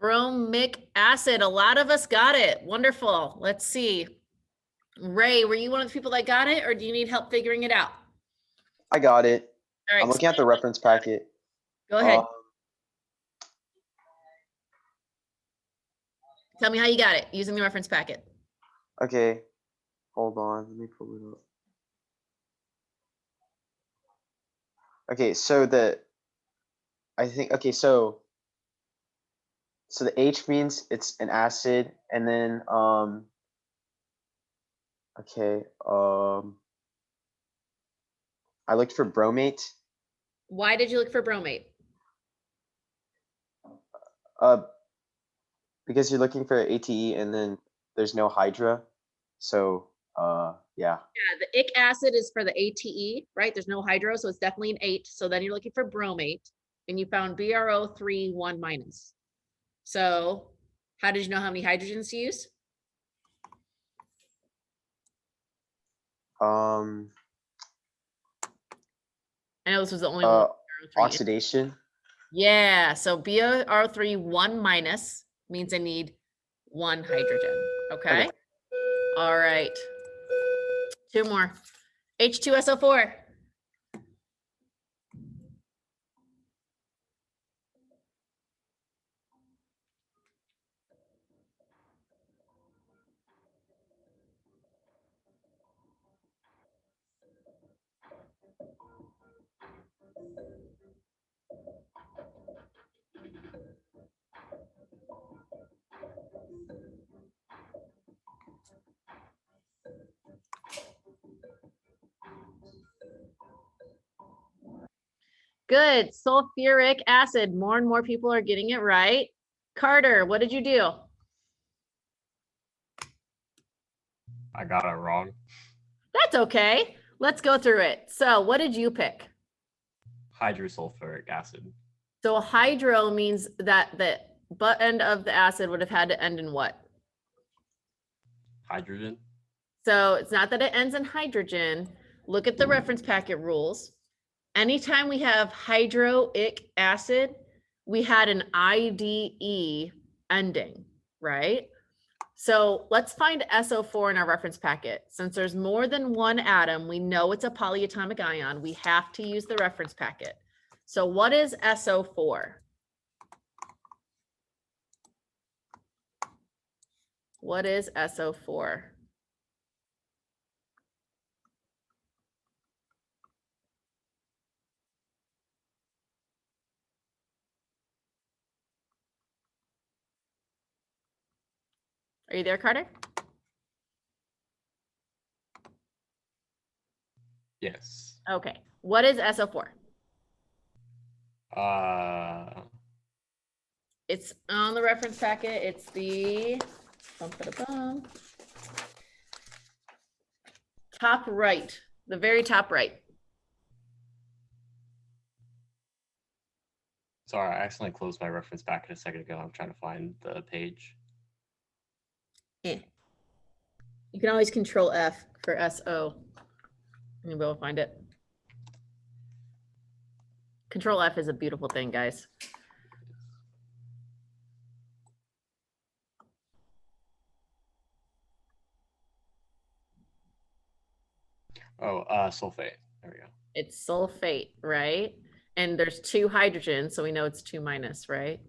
Bromic acid. A lot of us got it. Wonderful. Let's see. Ray, were you one of the people that got it or do you need help figuring it out? I got it. All right, I'm looking at the reference packet. Go ahead. Tell me how you got it using the reference packet. Okay, hold on. Let me pull it up. Okay, so so the H means it's an acid, and then I looked for bromate. Why did you look for bromate? Because you're looking for ATE and then there's no hydra. So yeah. Yeah, the ic acid is for the ATE, right? There's no hydro, so it's definitely an 8. So then you're looking for bromate and you found BRO3 1 minus. So how did you know how many hydrogens to use? I know this was the only one. Oxidation. Yeah, so BRO3 1 minus means I need 1 hydrogen. Okay. All right. 2 more. H2SO4. Good. Sulfuric acid. More and more people are getting it right. Carter, what did you do? I got it wrong. That's okay. Let's go through it. So what did you pick? Hydrosulfuric acid. So hydro means that the butt end of the acid would have had to end in what? Hydrogen. So it's not that it ends in hydrogen. Look at the reference packet rules. Anytime we have hydroic acid, we had an IDE ending, right? So let's find SO4 in our reference packet. Since there's more than one atom, we know it's a polyatomic ion. We have to use the reference packet. So what is SO4? What is SO4? Are you there, Carter? Yes. Okay. What is SO4? It's on the reference packet. It's the top right, the very top right. Sorry, I accidentally closed my reference packet a second ago. I'm trying to find the page. You can always control F for SO. And you'll be able to find it. Control F is a beautiful thing, guys. Oh, sulfate. There we go. It's sulfate, right? And there's 2 hydrogens, so we know it's 2 minus, right?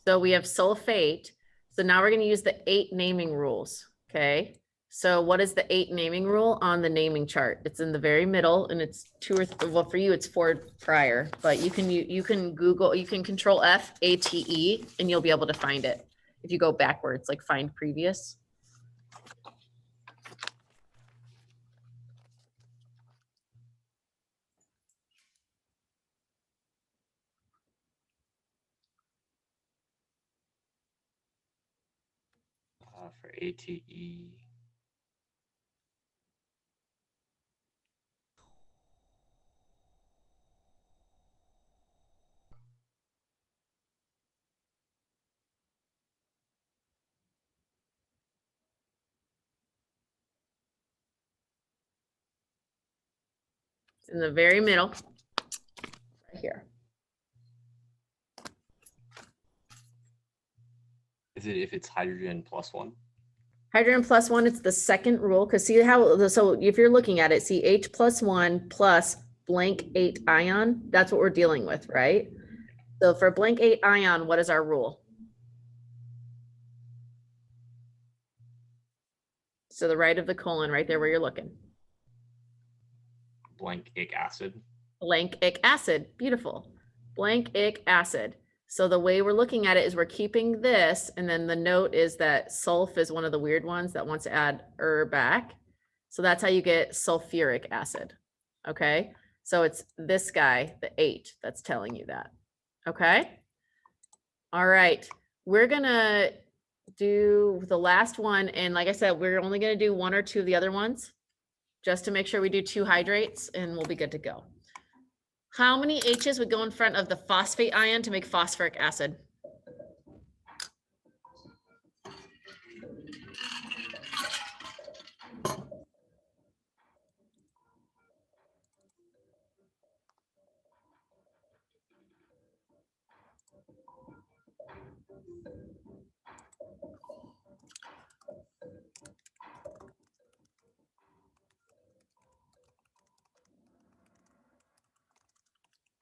So we have sulfate. So now we're going to use the 8 naming rules, okay? So what is the 8 naming rule on the naming chart? It's in the very middle, and it's 2 or well, for you it's 4 prior, but you can Google, you can Control F ATE, and you'll be able to find it. If you go backwards, like find previous. For ATE. It's in the very middle, right here. Is it if it's hydrogen plus 1? Hydrogen plus 1, it's the second rule, because see how, so if you're looking at it, see H plus 1 plus blank 8 ion, that's what we're dealing with, right? So for blank 8 ion, what is our rule? So the right of the colon, right there where you're looking. Blank-ic acid. Blank-ic acid, beautiful. Blank-ic acid. So the way we're looking at it is we're keeping this, and then the note is that sulf is one of the weird ones that wants to add back. So that's how you get sulfuric acid, okay? So it's this guy, the 8, that's telling you that, okay? All right, we're gonna do the last one, and like I said, we're only gonna do 1 or 2 of the other ones, just to make sure we do 2 hydrates, and we'll be good to go. How many H's would go in front of the phosphate ion to make phosphoric acid?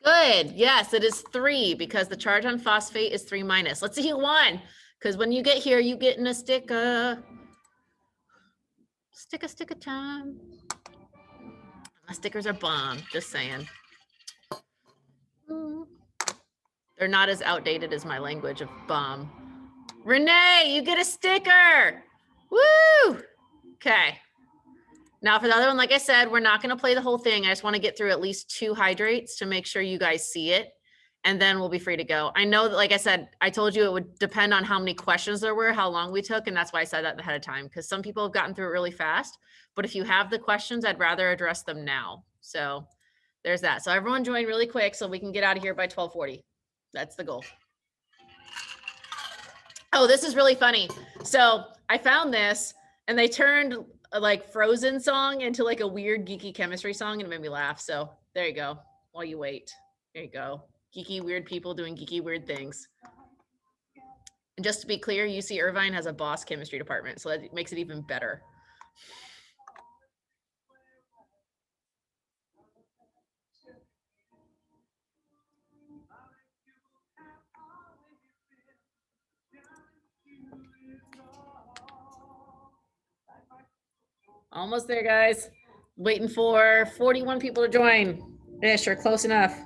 Good. Yes, it is 3 because the charge on phosphate is 3 minus. Let's see who won. Because when you get here, you get in a sticker. Sticker time. My stickers are bomb. Just saying. They're not as outdated as my language of bomb. Renee, you get a sticker. Woo! Okay. Now for the other one, like I said, we're not going to play the whole thing. I just want to get through at least 2 hydrates to make sure you guys see it. And then we'll be free to go. I know that, like I said, I told you it would depend on how many questions there were, how long we took. And that's why I said that ahead of time, because some people have gotten through it really fast. But if you have the questions, I'd rather address them now. So there's that. So everyone join really quick so we can get out of here by 12:40. That's the goal. Oh, this is really funny. So I found this and they turned like Frozen song into like a weird geeky chemistry song, and it made me laugh. So there you go. While you wait, there you go. Geeky weird people doing geeky weird things. And just to be clear, UC Irvine has a boss chemistry department, so that makes it even better. Almost there, guys. Waiting for 41 people to join. Ish, or close enough.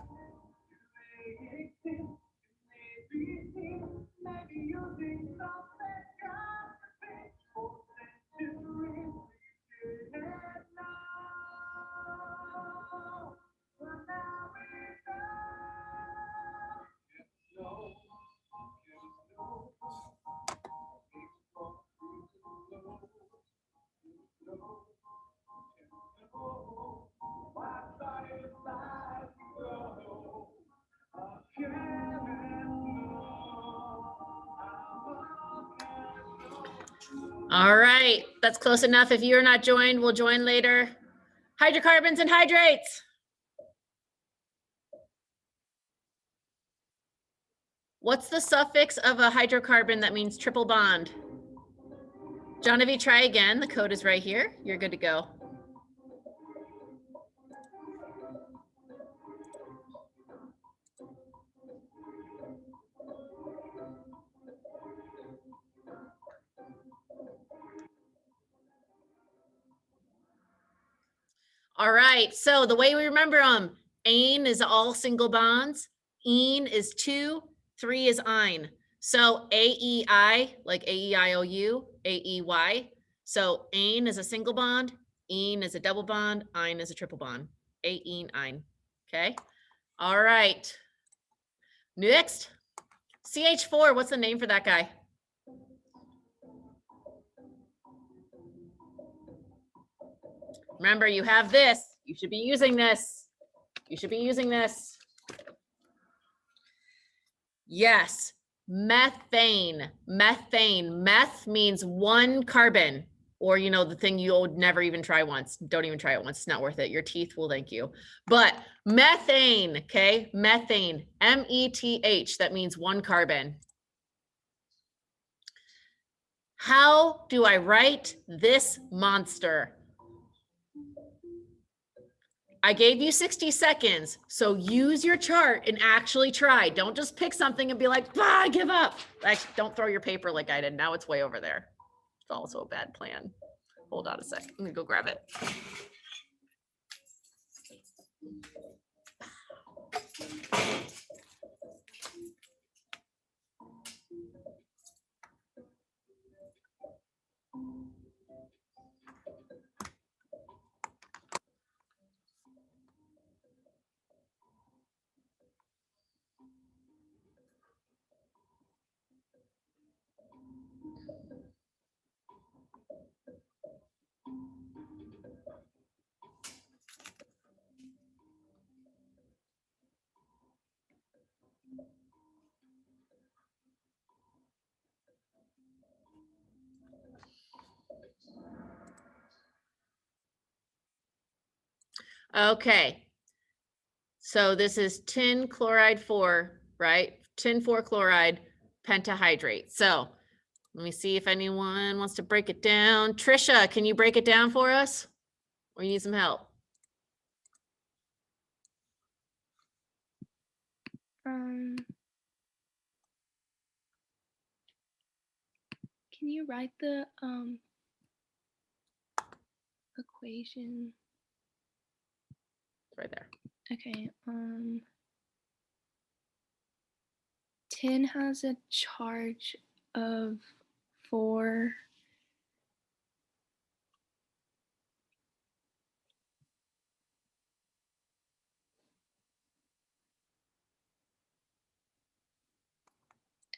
All right, that's close enough. If you're not joined, we'll join later. Hydrocarbons and hydrates. What's the suffix of a hydrocarbon that means triple bond? Genevieve, try again. The code is right here. You're good to go. All right, so the way we remember them, ane is all single bonds, ene is 2, 3 is ine. So AEI, like AEIOU, AEY. So ane is a single bond, ene is a double bond, ine is a triple bond. Aene, ine. Okay. All right. Next, CH4, what's the name for that guy? Remember, you have this. You should be using this. You should be using this. Yes, methane. Methane. Meth means 1 carbon, or you know, the thing you'll never even try once. Don't even try it once. It's not worth it. Your teeth will thank you. But methane, okay? Methane. METH. That means 1 carbon. How do I write this monster? I gave you 60 seconds, so use your chart and actually try. Don't just pick something and be like, I give up. Like, don't throw your paper like I did. Now it's way over there. It's also a bad plan. Hold on a sec. I'm gonna go grab it. Okay. So this is tin chloride 4, right? Tin 4 chloride pentahydrate. So let me see if anyone wants to break it down. Trisha, can you break it down for us? Or you need some help? Can you write the equation? It's right there. Okay. Tin has a charge of 4.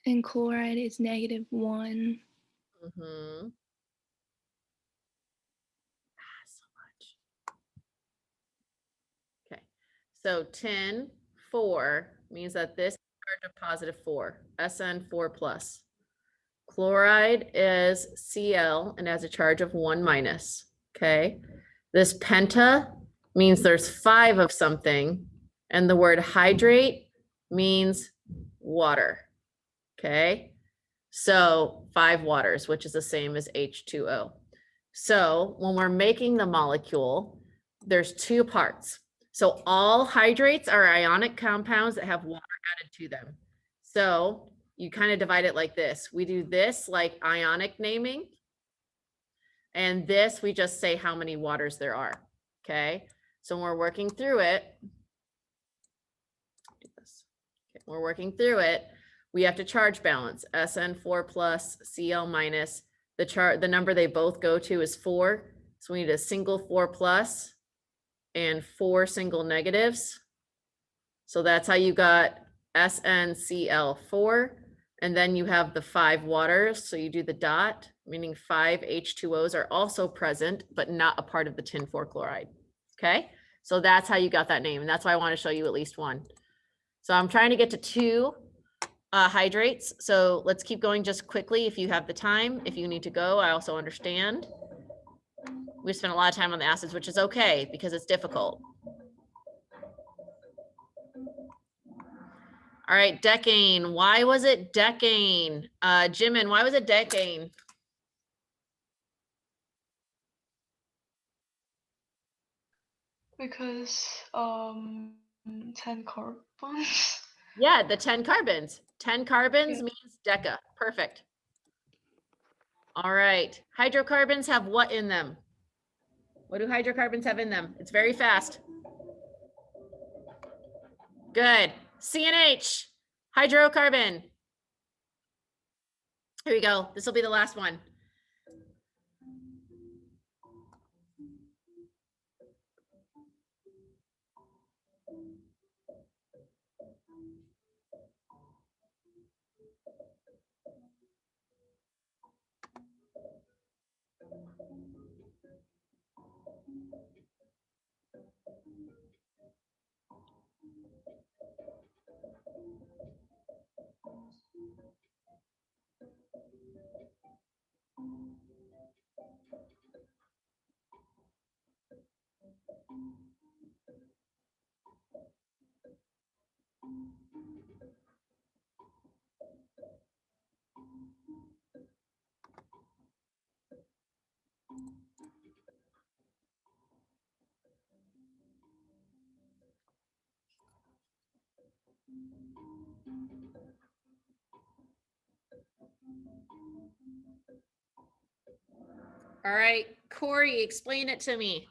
And chloride is -1. Mm-hmm. So much. Okay. So tin 4 means that this charge of +4, SN4 plus. Chloride is Cl and has a charge of 1-. Okay. This penta means there's 5 of something, and the word hydrate means water. Okay. So 5 waters, which is the same as H2O. So when we're making the molecule, there's 2 parts. So all hydrates are ionic compounds that have water added to them. So you kind of divide it like this. We do this like ionic naming. And this, we just say how many waters there are. Okay. So when we're working through it, do this. Okay, we're working through it. We have to charge balance. SN4 plus, Cl minus. The number they both go to is 4. So we need a single 4 plus and 4 single negatives. So that's how you got SnCl4. And then you have the 5 waters. So you do the dot, meaning 5 H2Os are also present, but not a part of the tin 4 chloride. Okay. So that's how you got that name. And that's why I want to show you at least 1. So I'm trying to get to 2 hydrates. So let's keep going just quickly if you have the time. If you need to go, I also understand. We spent a lot of time on the acids, which is okay because it's difficult. All right, decane. Why was it decane? Jimin, why was it decane? Because 10 carbons. Yeah, the 10 carbons. 10 carbons Yeah. means deca. Perfect. All right. Hydrocarbons have what in them? What do hydrocarbons have in them? It's very fast. Good. CNH, hydrocarbon. Here we go. This will be the last one. All right, Corey, explain it to me.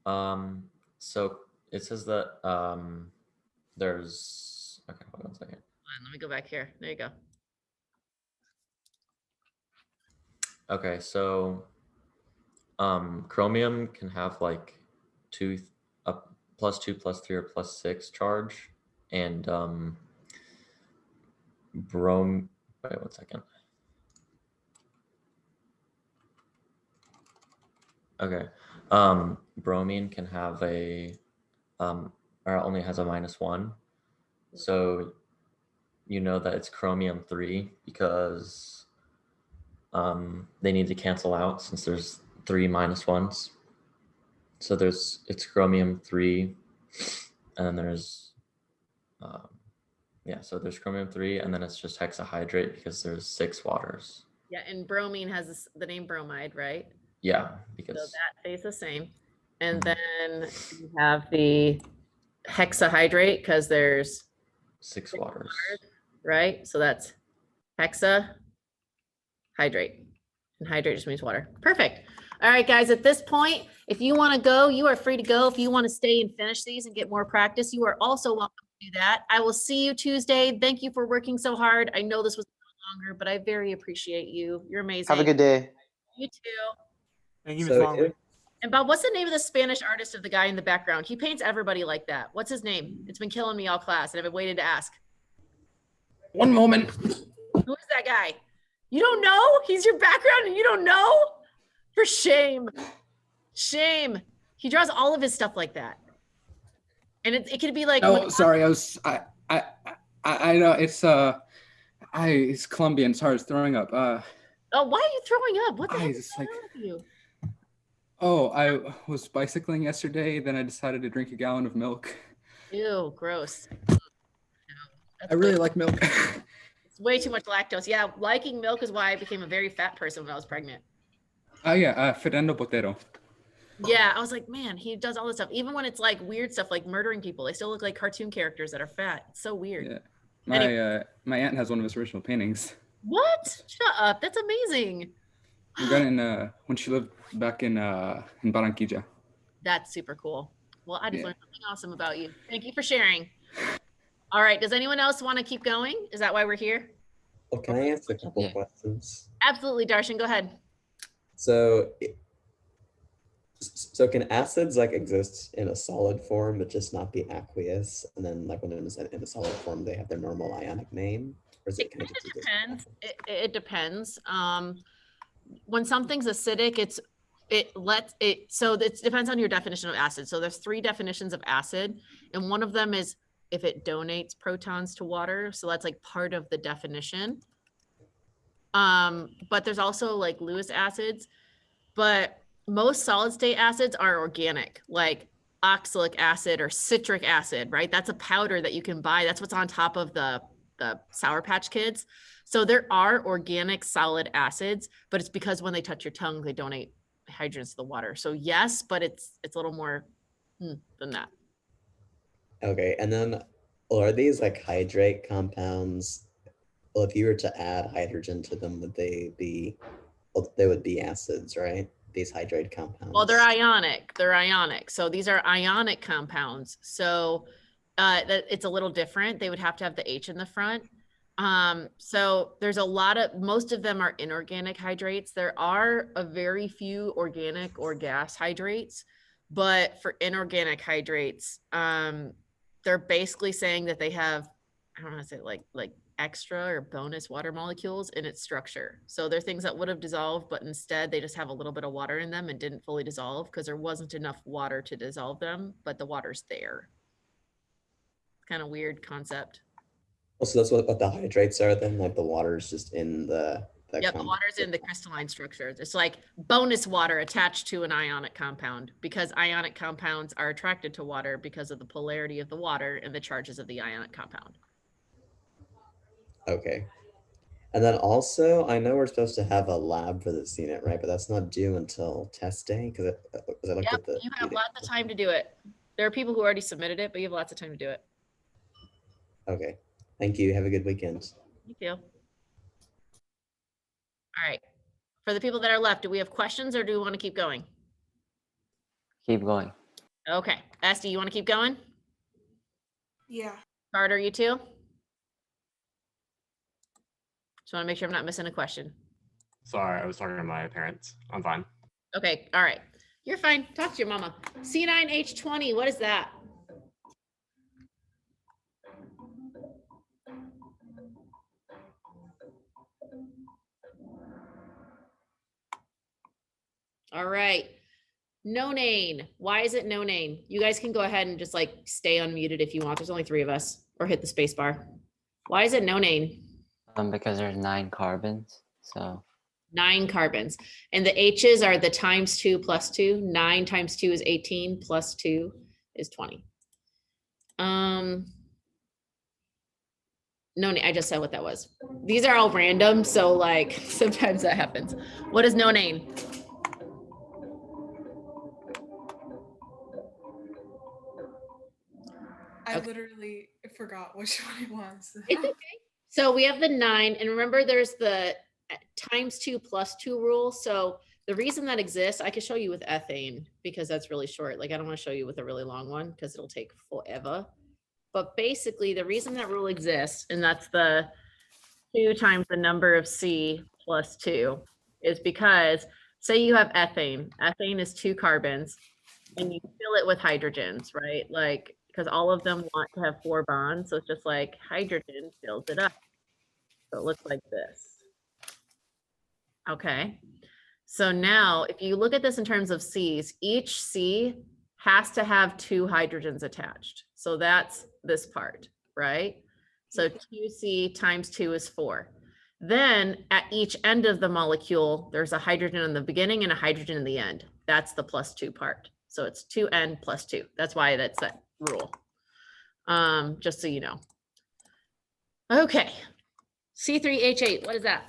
So it says that there's, okay, hold on a second. Let me go back here. There you go. Okay, so chromium can have like +2, +3, or +6 charge, and wait 1 second. Okay, bromine can have a or only has a -1, so you know that it's chromium 3 because they need to cancel out since there's 3 -1s. So it's chromium 3, and then there's yeah, so there's chromium 3, and then it's just hexahydrate because there's 6 waters. Yeah, and bromine has the name bromide, right? Yeah, So because that stays the same. And then you have the hexahydrate because there's 6 waters, right? So that's hexahydrate. And hydrate just means water. Perfect. All right, guys, at this point, if you want to go, you are free to go. If you want to stay and finish these and get more practice, you are also welcome to do that. I will see you Tuesday. Thank you for working so hard. I know this was a little longer, but I very appreciate you. You're amazing. Have a good day. You too. Thank you, Ms. Longley. And Bob, what's the name of the Spanish artist of the guy in the background? He paints everybody like that. What's his name? It's been killing me all class, and I've been waiting to ask. One moment. Who is that guy? You don't know? He's your background and you don't know? For shame. Shame. He draws all of his stuff like that. And it could be like, Oh, sorry. I know it's Colombian. Sorry, I was throwing up. oh, why are you throwing up? What the heck is just going on with you? Oh, I was bicycling yesterday. Then I decided to drink a gallon of milk. Ew, gross. I really like milk. It's way too much lactose. Yeah, liking milk is why I became a very fat person when I was pregnant. Oh yeah, Fernando Botero. Yeah, I was like, man, he does all this stuff. Even when it's like weird stuff like murdering people, they still look like cartoon characters that are fat. It's so weird. Yeah. My aunt has one of his original paintings. What? Shut up. That's amazing. We got in when she lived back in Barranquilla. That's super cool. Well, I just learned something awesome about you. Thank you for sharing. All right. Does anyone else want to keep going? Is that why we're here? Well, can I ask a couple of questions? Absolutely, Darshan. Go ahead. So can acids like exist in a solid form but just not be aqueous, and then like when it's in a solid form they have their normal ionic name, or is it kind of just depends? It depends. When something's acidic, so it depends on your definition of acid. So there's 3 definitions of acid, and one of them is if it donates protons to water. So that's like part of the definition. But there's also like Lewis acids, but most solid state acids are organic, like oxalic acid or citric acid, right? That's a powder that you can buy. That's what's on top of the Sour Patch Kids. So there are organic solid acids, but it's because when they touch your tongue, they donate hydrogens to the water. So yes, but it's a little more than that. Okay, and then are these like hydrate compounds? Well, if you were to add hydrogen to them, would they be? Well, they would be acids, right? these hydride compounds? Well, they're ionic. They're ionic. So these are ionic compounds. So that it's a little different. They would have to have the H in the front. So there's a lot of, most of them are inorganic hydrates. There are a very few organic or gas hydrates, but for inorganic hydrates, they're basically saying that they have, I don't know how to say it, like extra or bonus water molecules in its structure. So they're things that would have dissolved, but instead they just have a little bit of water in them and didn't fully dissolve because there wasn't enough water to dissolve them, but the water's there. Kind of weird concept. Well, so that's what the hydrates are then, like the water is just in the Yep, the water's in the crystalline structure. It's like bonus water attached to an ionic compound because ionic compounds are attracted to water because of the polarity of the water and the charges of the ionic compound. Okay. And then also, I know we're supposed to have a lab for this unit, right? But that's not due until test day because I looked at the. You have lots of time to do it. There are people who already submitted it, but you have lots of time to do it. Okay. Thank you. Have a good weekend. Thank you. All right. For the people that are left, do we have questions or do we want to keep going? Keep going. Okay. Esty, you want to keep going? Yeah. Carter, you too? Just want to make sure I'm not missing a question. Sorry, I was talking to my parents. I'm fine. Okay. All right. You're fine. Talk to your mama. C9H20, what is that? All right. Nonane. Why is it nonane? You guys can go ahead and just like stay unmuted if you want. There's only 3 of us, or hit the space bar. Why is it nonane? Because there's 9 carbons, so. 9 carbons. And the H's are the times 2 plus 2. 9 times 2 is 18 plus 2 is 20. Nonane, I just said what that was. These are all random, so like sometimes that happens. What is nonane? I literally forgot which one it was. It's okay. So we have the 9, and remember there's the times 2 plus 2 rule. So the reason that exists, I could show you with ethane because that's really short. Like I don't want to show you with a really long one because it'll take forever. But basically the reason that rule exists, and that's the 2 times the number of C plus 2, is because say you have ethane. Ethane is 2 carbons and you fill it with hydrogens, right? Like, because all of them want to have 4 bonds. So it's just like hydrogen fills it up. So it looks like this. Okay. So now if you look at this in terms of C's, each C has to have 2 hydrogens attached. So that's this part, right? So 2C times 2 is 4. Then at each end of the molecule, there's a hydrogen in the beginning and a hydrogen in the end. That's the plus 2 part. So it's 2N plus 2. That's why that's that rule. Just so you know. Okay. C3H8, what is that?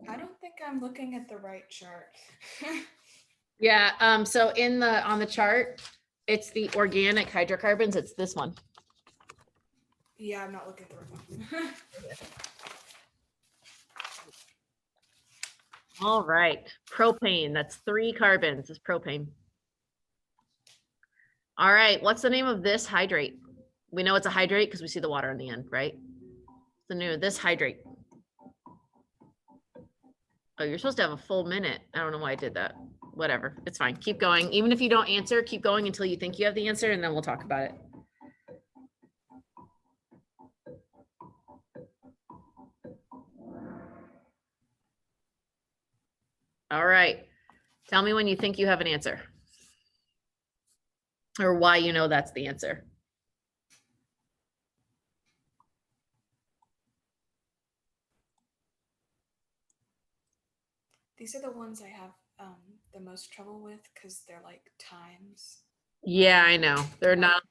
I don't think I'm looking at the right chart. Yeah, so on the chart, it's the organic hydrocarbons. It's this one. Yeah, I'm not looking at the right one. All right, propane, that's 3 carbons, is propane. All right, what's the name of this hydrate? We know it's a hydrate because we see the water in the end, right? The name of this hydrate. Oh, you're supposed to have a full minute. I don't know why I did that. Whatever, it's fine. Keep going. Even if you don't answer, keep going until you think you have the answer and then we'll talk about it. All right. Tell me when you think you have an answer. Or why you know that's the answer. These are the ones I have the most trouble with because they're like times. Yeah, I know. They're not,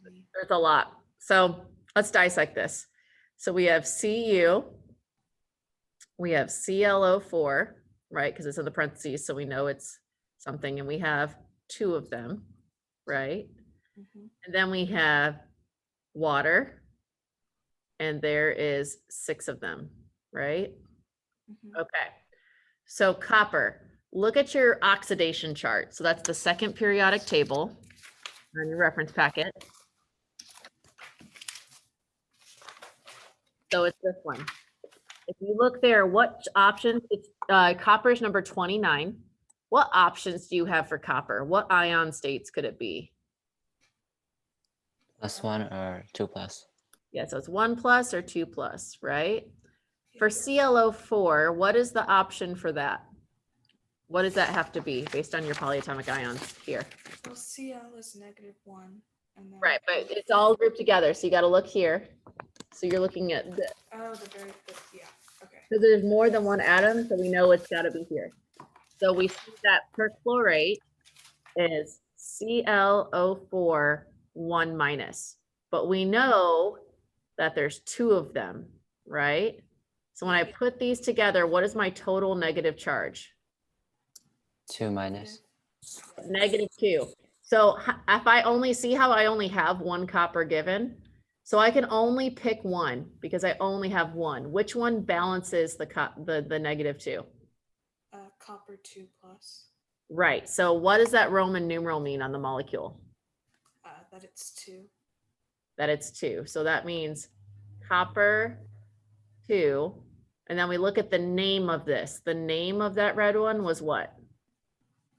there's a lot. So let's dissect this. So we have Cu, we have ClO4, right? Because it's in the parentheses, so we know it's something, and we have 2 of them, right? And then we have water. And there is 6 of them, right? Okay. So copper, look at your oxidation chart. So that's the second periodic table on your reference packet. So it's this one. If you look there, what options, it's copper is number 29. What options do you have for copper? What ion states could it be? +1 or 2+. Yeah, so it's 1+ or 2+, right? For ClO4, what is the option for that? What does that have to be based on your polyatomic ions here? So Cl is -1. And then Right, but it's all grouped together. So you got to look here. So you're looking at this. Oh, yeah, okay. So there's more than one atom, so we know it's got to be here. So we see that perchlorate is ClO4 1-, but we know that there's 2 of them, right? So when I put these together, what is my total negative charge? 2-. -2. So if I only see how I only have 1 copper given, so I can only pick 1 because I only have 1. Which one balances the -2? Copper 2+. Right. So what does that Roman numeral mean on the molecule? That it's 2. That it's 2. So that means copper 2. And then we look at the name of this. The name of that red one was what?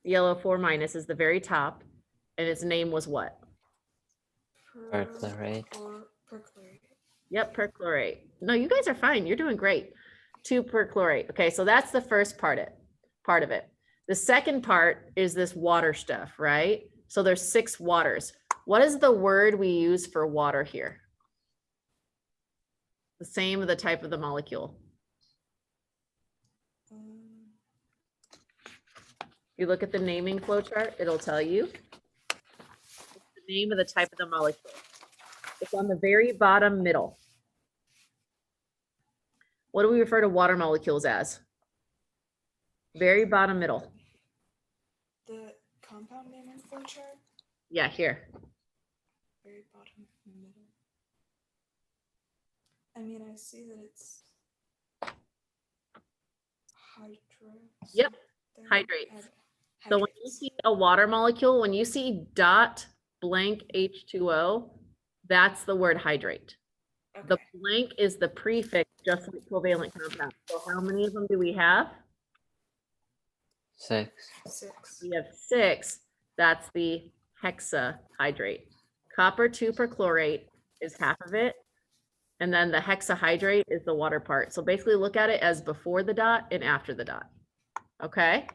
ClO4- is the very top. And its name was what? Perchlorate. Perchlorate. Yep, perchlorate. No, you guys are fine. You're doing great. 2-perchlorate. Okay, so that's the first part of it. The second part is this water stuff, right? So there's 6 waters. What is the word we use for water here? The same of the type of the molecule. You look at the naming flow chart, it'll tell you the name of the type of the molecule. It's on the very bottom middle. What do we refer to water molecules as? Very bottom middle. The compound name and flow chart? Yeah, here. Very bottom middle. I mean, I see that it's hydro. Yep, hydrates. So when you see a water molecule, when you see dot blank H2O, that's the word hydrate. Okay. The blank is the prefix, just like covalent compound. So how many of them do we have? 6. We have 6. That's the hexahydrate. Copper 2-perchlorate is half of it. And then the hexahydrate is the water part. So basically look at it as before the dot and after the dot. Okay.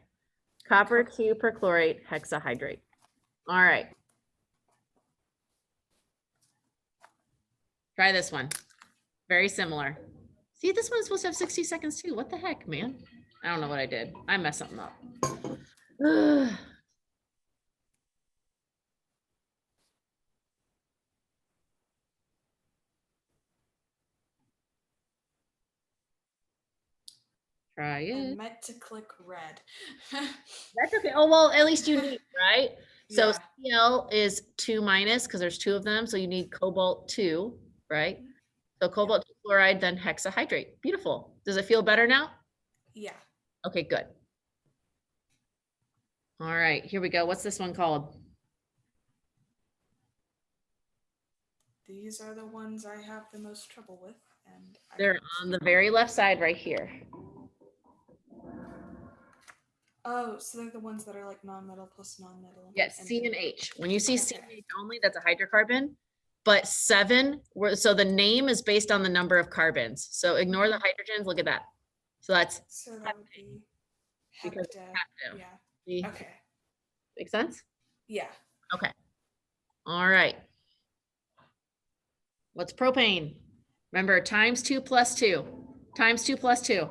Copper 2-perchlorate hexahydrate. All right. Try this one. Very similar. See, this one's supposed to have 60 seconds too. What the heck, man? I don't know what I did. I messed something up. Try it. I meant to click red. That's okay. Oh, well, at least you need, right? So Yeah. Cl is 2- because there's 2 of them. So you need cobalt 2, right? So cobalt chloride, then hexahydrate. Beautiful. Does it feel better now? Yeah. Okay, good. All right, here we go. What's this one called? These are the ones I have the most trouble with. And They're on the very left side right here. Oh, so they're the ones that are like non-metal plus non-metal. Yes, C and H. When you see C and H only, that's a hydrocarbon. But 7, so the name is based on the number of carbons. So ignore the hydrogens. Look at that. So that's so that would be because hepta. Yeah. Okay. Make sense? Yeah. Okay. All right. What's propane? Remember, times 2 plus 2. Times 2 plus 2.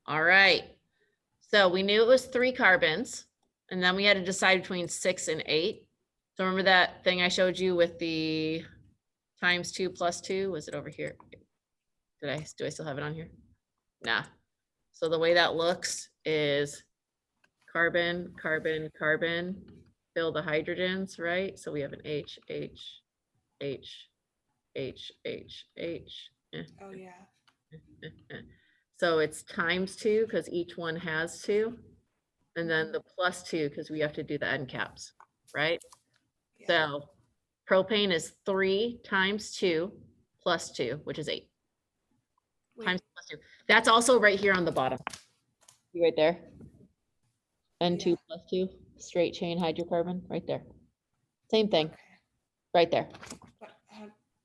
All right. So we knew it was 3 carbons, and then we had to decide between 6 and 8. So remember that thing I showed you with the times 2 plus 2? Was it over here? Do I still have it on here? Nah. So the way that looks is carbon, carbon, carbon, fill the hydrogens, right? So we have an H, H, H, H, H, H. Oh yeah. So it's times 2 because each one has 2. And then the plus 2 because we have to do the end caps, right? So propane is 3 times 2 plus 2, which is 8. Times plus 2. That's also right here on the bottom. You right there. N2 plus 2, straight chain hydrocarbon, right there. Same thing, right there. But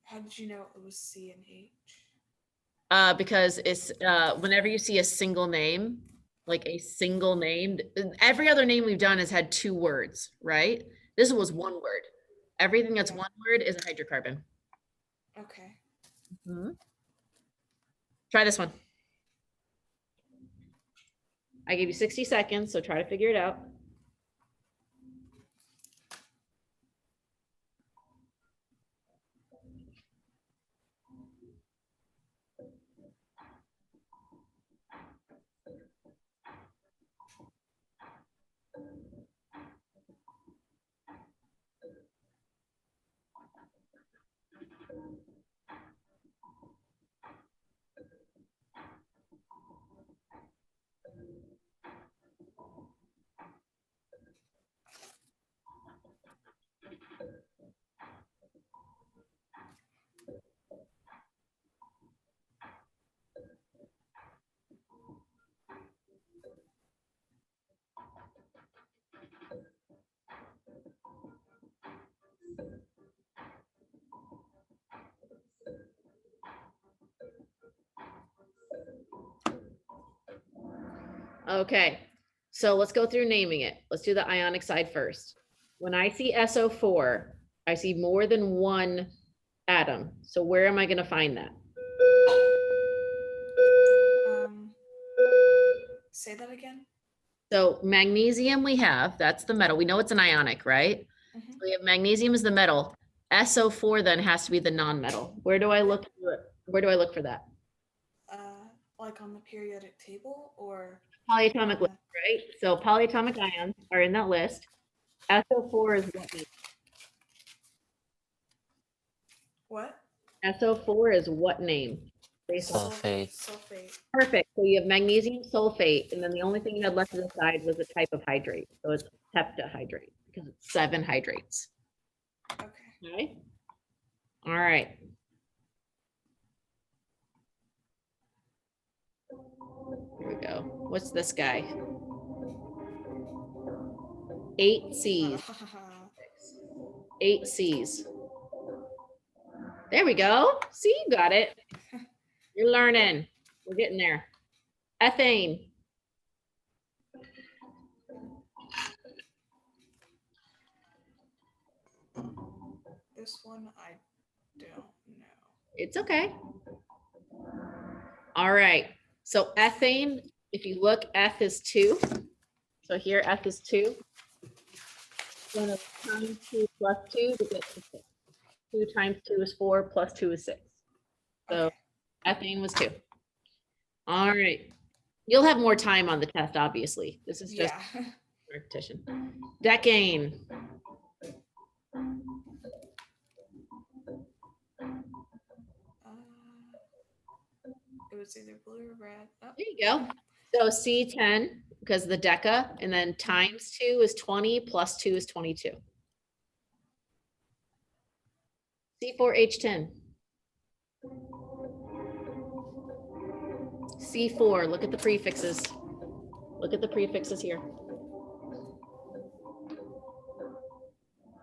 how did you know it was C and H? Because it's whenever you see a single name, like a single name, every other name we've done has had 2 words, right? This was 1 word. Everything that's 1 word is a hydrocarbon. Okay. Try this one. I gave you 60 seconds, so try to figure it out. Okay, so let's go through naming it. Let's do the ionic side first. When I see SO4, I see more than 1 atom. So where am I going to find that? Say that again. So magnesium we have, that's the metal. We know it's an ionic, right? So we have magnesium is the metal. SO4 then has to be the non-metal. Where do I look for it? Where do I look for that? Like on the periodic table or? Polyatomic list, right? So polyatomic ions are in that list. SO4 is what name? What? SO4 is what name? Sulfate. Sulfate. Perfect. So you have magnesium sulfate, and then the only thing you had left to the side was a type of hydrate. So it's heptahydrate because it's 7 hydrates. Okay. All right. Here we go. What's this guy? 8 C's. 8 C's. There we go. See, you got it. You're learning. We're getting there. Ethane. This one I don't know. It's okay. All right. So ethane, if you look, F is 2. So here F is 2. Then it's times 2 plus 2 to get to 6. 2 times 2 is 4 plus 2 is 6. So ethane was 2. All right. You'll have more time on the test, obviously. This is just repetition. Decane. It was either blue or red. Oh. There you go. So C10 because of the deca, and then times 2 is 20 plus 2 is 22. C4H10. C4, look at the prefixes. Look at the prefixes here.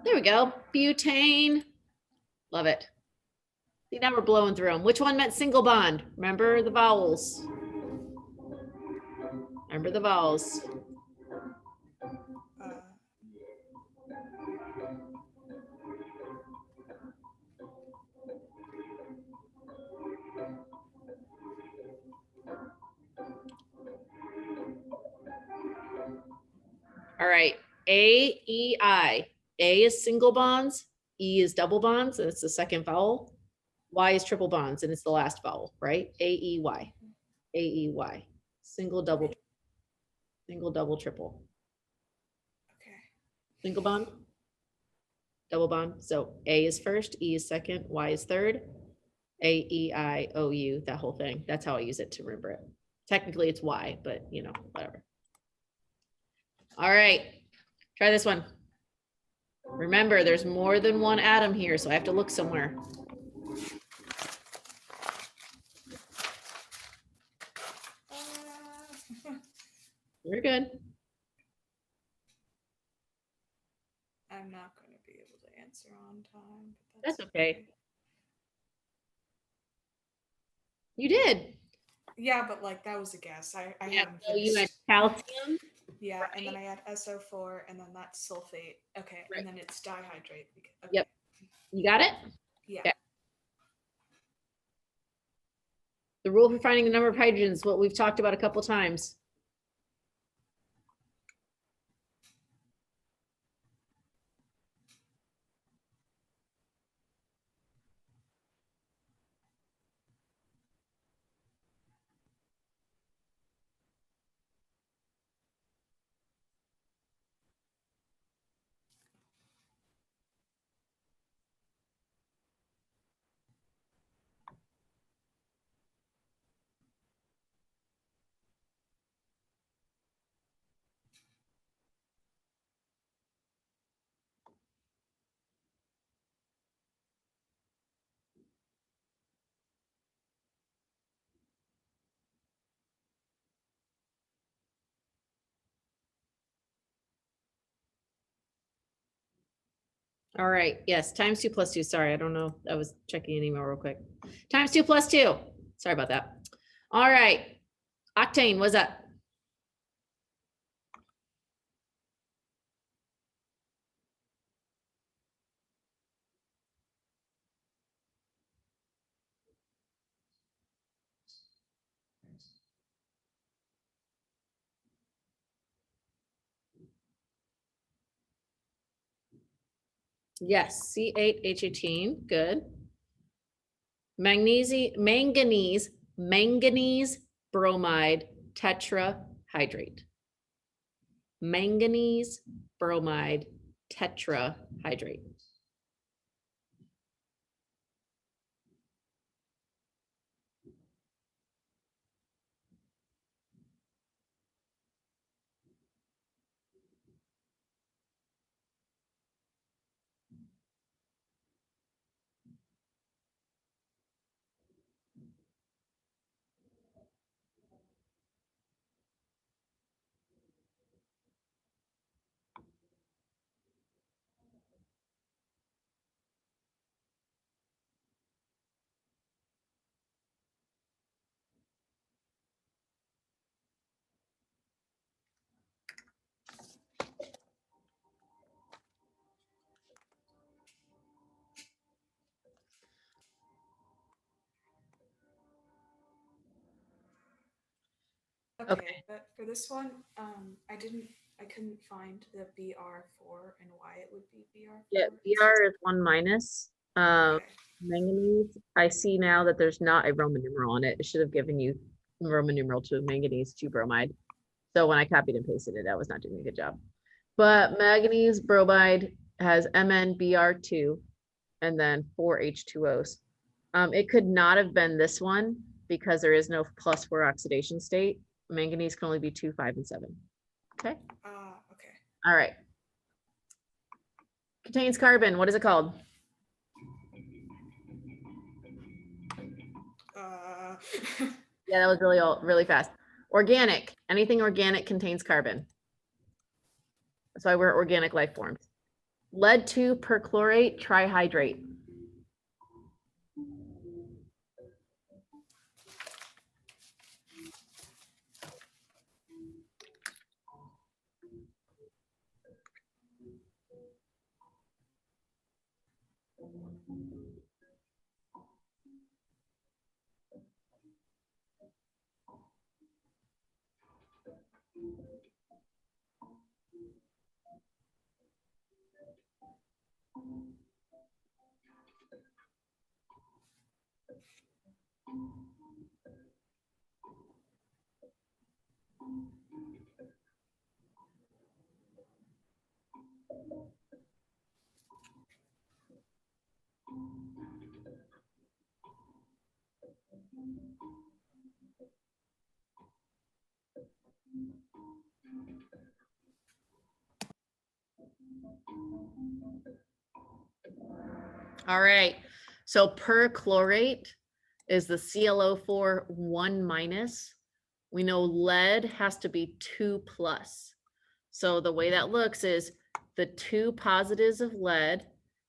There we go. Butane. Love it. See, now we're blowing through them. Which one meant single bond? Remember the vowels. Remember the vowels. All right, A, E, I. A is single bonds, E is double bonds, and it's the second vowel. Y is triple bonds, and it's the last vowel, right? A-E-Y. A-E-Y. Single, double, triple. Okay. Single bond, double bond. So A is first, E is second, Y is third. A-E-I-O-U, that whole thing. That's how I use it to remember it. Technically it's Y, but you know, whatever. All right, try this one. Remember, there's more than one atom here, so I have to look somewhere. You're good. I'm not going to be able to answer on time. But That's okay. You did. Yeah, but like that was a guess. I Yeah, haven't so you had finished. calcium. Yeah, right? and then I had SO4, and then that's sulfate. Okay, Right. and then it's dihydrate. Okay. Yep. You got it? Yeah. Okay. The rule for finding the number of hydrogens, what we've talked about a couple times. All right, yes, times 2 plus 2. Sorry, I don't know. I was checking an email real quick. Times 2 plus 2. Sorry about that. All right, octane, what's up? Yes, C8H18, good. Manganese bromide tetrahydrate. Manganese bromide tetrahydrate. Okay, but for this one, I couldn't find the BR4 and why it would be BR4. Yeah, Br is 1 minus. Manganese, I see now that there's not a Roman numeral on it. It should have given you Roman numeral to manganese 2 bromide. So when I copied and pasted it, I was not doing a good job. But manganese bromide has MnBr2 and then 4 H2Os. It could not have been this one because there is no +4 oxidation state. Manganese can only be 2, 5, and 7. Okay. Okay. All right. Contains carbon. What is it called? Yeah, that was really fast. Organic. Anything organic contains carbon. That's why we're organic life forms. Lead 2 perchlorate trihydrate. All right, so perchlorate is the ClO4 1-. We know lead has to be 2+. So the way that looks is the 2 positives of lead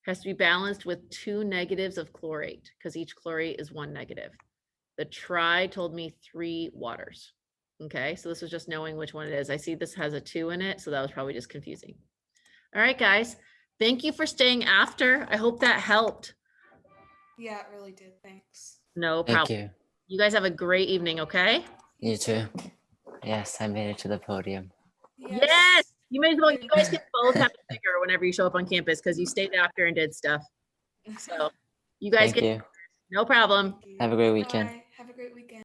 has to be balanced with 2 negatives of chlorate, because each chlorate is 1 negative. The tri told me 3 waters. Okay, so this was just knowing which one it is. I see this has a 2 in it, so that was probably just confusing. All right, guys, thank you for staying after. I hope that helped. Yeah, it really did. Thanks. No Thank problem. you. You guys have a great evening, okay? You too. Yes, I made it to the podium. Yes. You may as well, you guys can both have a sticker whenever you show up on campus because you stayed after and did stuff. So you guys Thank you. no problem. Have a great weekend. Have a great weekend.